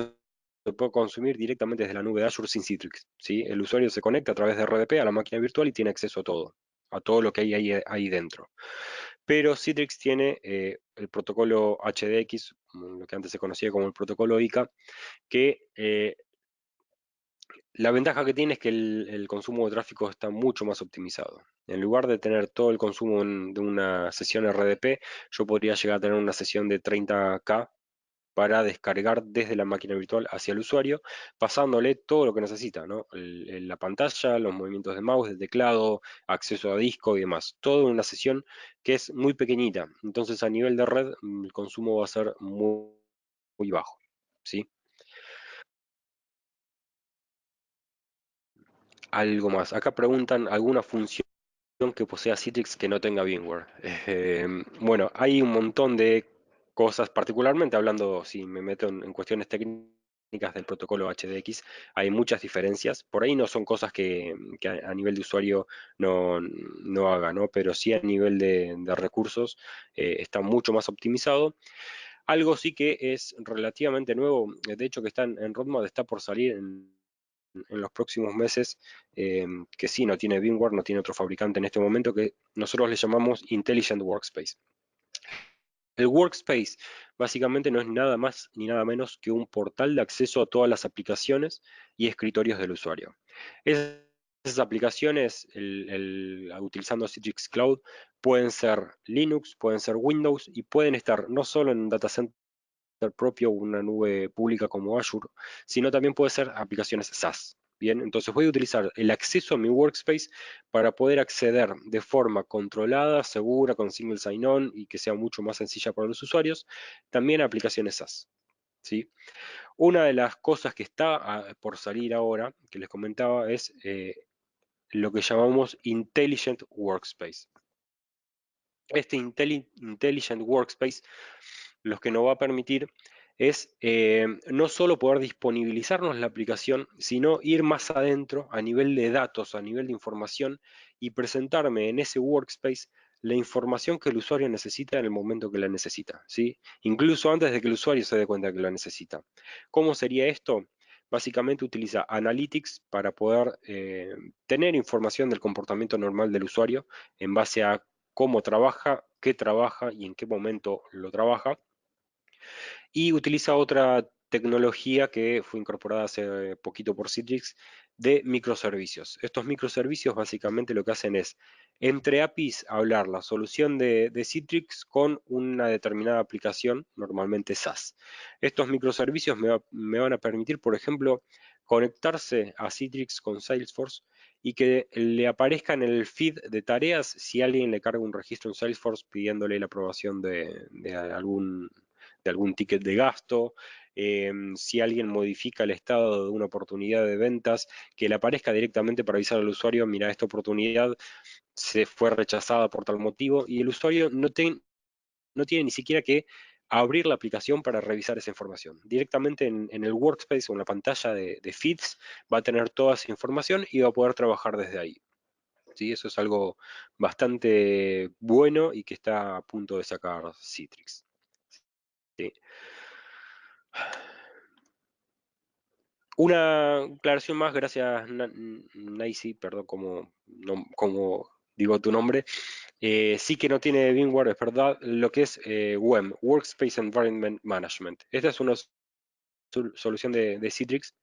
se puede consumir directamente desde la nube de Azure sin Citrix, ¿sí? El usuario se conecta a través de RDP a la máquina virtual y tiene acceso a todo lo que hay ahí dentro. Pero Citrix tiene el protocolo HDX, lo que antes se conocía como el protocolo ICA, que la ventaja que tiene es que el consumo de tráfico está mucho más optimizado. En lugar de tener todo el consumo de una sesión RDP, yo podría llegar a tener una sesión de 30K para descargar desde la máquina virtual hacia el usuario, pasándole todo lo que necesita, ¿no? La pantalla, los movimientos de mouse, de teclado, acceso a disco y demás. Todo en una sesión que es muy pequeñita. Entonces, a nivel de red, el consumo va a ser muy bajo, ¿sí? Algo más. Acá preguntan alguna función que posea Citrix que no tenga VMware. Bueno, hay un montón de cosas, particularmente hablando, si me meto en cuestiones técnicas del protocolo HDX, hay muchas diferencias. Por ahí no son cosas que a nivel de usuario no haga, ¿no? Pero sí a nivel de recursos está mucho más optimizado. Algo sí que es relativamente nuevo, de hecho que está en roadmap, está por salir en los próximos meses, que sí, no tiene VMware, no tiene otro fabricante en este momento, que nosotros le llamamos Intelligent Workspace. El Workspace básicamente no es nada más ni nada menos que un portal de acceso a todas las aplicaciones y escritorios del usuario. Esas aplicaciones, utilizando Citrix Cloud, pueden ser Linux, pueden ser Windows y pueden estar no solo en un data center propio o una nube pública como Azure, sino también puede ser aplicaciones SaaS. Bien, entonces voy a utilizar el acceso a mi workspace para poder acceder de forma controlada, segura, con single sign-on y que sea mucho más sencilla para los usuarios, también a aplicaciones SaaS. ¿Sí? Una de las cosas que está por salir ahora, que les comentaba, es lo que llamamos Intelligent Workspace. Este Intelligent Workspace lo que nos va a permitir es no solo poder disponibilizarnos la aplicación, sino ir más adentro a nivel de datos, a nivel de información y presentarme en ese workspace la información que el usuario necesita en el momento que la necesita, ¿sí? Incluso antes de que el usuario se dé cuenta que la necesita. ¿Cómo sería esto? Básicamente utiliza Analytics para poder tener información del comportamiento normal del usuario en base a cómo trabaja, qué trabaja y en qué momento lo trabaja, y utiliza otra tecnología que fue incorporada hace poquito por Citrix de microservicios. Estos microservicios básicamente lo que hacen es entre APIs hablar la solución de Citrix con una determinada aplicación, normalmente SaaS. Estos microservicios me van a permitir, por ejemplo, conectarse a Citrix con Salesforce y que le aparezca en el feed de tareas si alguien le carga un registro en Salesforce pidiéndole la aprobación de algún ticket de gasto, si alguien modifica el estado de una oportunidad de ventas, que le aparezca directamente para avisar al usuario, mira, esta oportunidad se fue rechazada por tal motivo, y el usuario no tiene ni siquiera que abrir la aplicación para revisar esa información. Directamente en el workspace o en la pantalla de feeds va a tener toda esa información y va a poder trabajar desde ahí. ¿Sí? Eso es algo bastante bueno y que está a punto de sacar Citrix. ¿Sí? Una aclaración más, gracias Naisi, perdón como digo tu nombre. Sí que no tiene VMware, es verdad, lo que es WEM, Workspace Environment Management. Esta es una solución de Citrix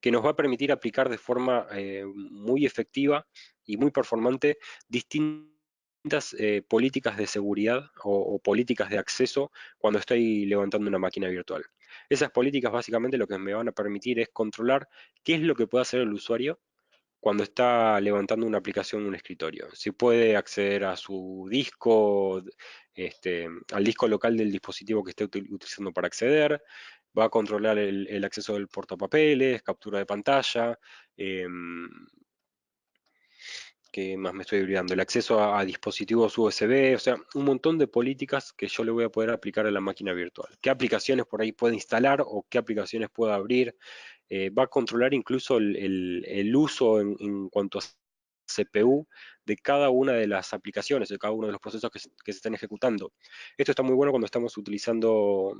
que nos va a permitir aplicar de forma muy efectiva y muy performante distintas políticas de seguridad o políticas de acceso cuando estoy levantando una máquina virtual. Esas políticas básicamente lo que me van a permitir es controlar qué es lo que puede hacer el usuario cuando está levantando una aplicación en un escritorio. Si puede acceder a su disco, al disco local del dispositivo que esté utilizando para acceder, va a controlar el acceso del portapapeles, captura de pantalla, ¿qué más me estoy olvidando? El acceso a dispositivos USB, o sea, un montón de políticas que yo le voy a poder aplicar a la máquina virtual. ¿Qué aplicaciones por ahí puede instalar o qué aplicaciones puede abrir? Va a controlar incluso el uso en cuanto a CPU de cada una de las aplicaciones, de cada uno de los procesos que se están ejecutando. Esto está muy bueno cuando estamos utilizando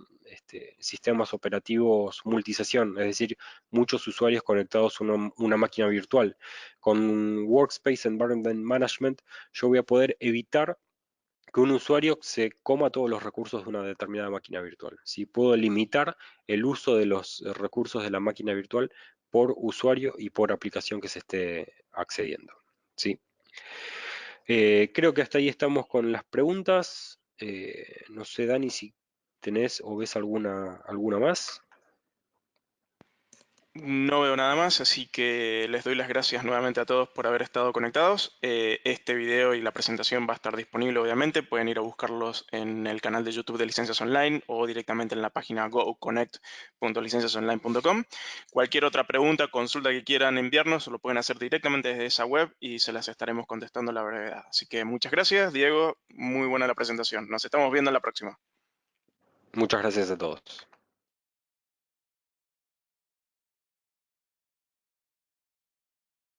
sistemas operativos multisesión, es decir, muchos usuarios conectados a una máquina virtual. Con Workspace Environment Management yo voy a poder evitar que un usuario se coma todos los recursos de una determinada máquina virtual. Si puedo limitar el uso de los recursos de la máquina virtual por usuario y por aplicación que se esté accediendo. ¿Sí? Creo que hasta ahí estamos con las preguntas. No sé, Dani, si tenés o ves alguna más. No veo nada más, así que les doy las gracias nuevamente a todos por haber estado conectados. Este video y la presentación va a estar disponible, obviamente. Pueden ir a buscarlos en el canal de YouTube de Licencias Online o directamente en la página goconnect.licenciasonline.com. Cualquier otra pregunta, consulta que quieran enviarnos, lo pueden hacer directamente desde esa web y se las estaremos contestando a la brevedad. Así que muchas gracias, Diego. Muy buena la presentación. Nos estamos viendo en la próxima. Muchas gracias a todos.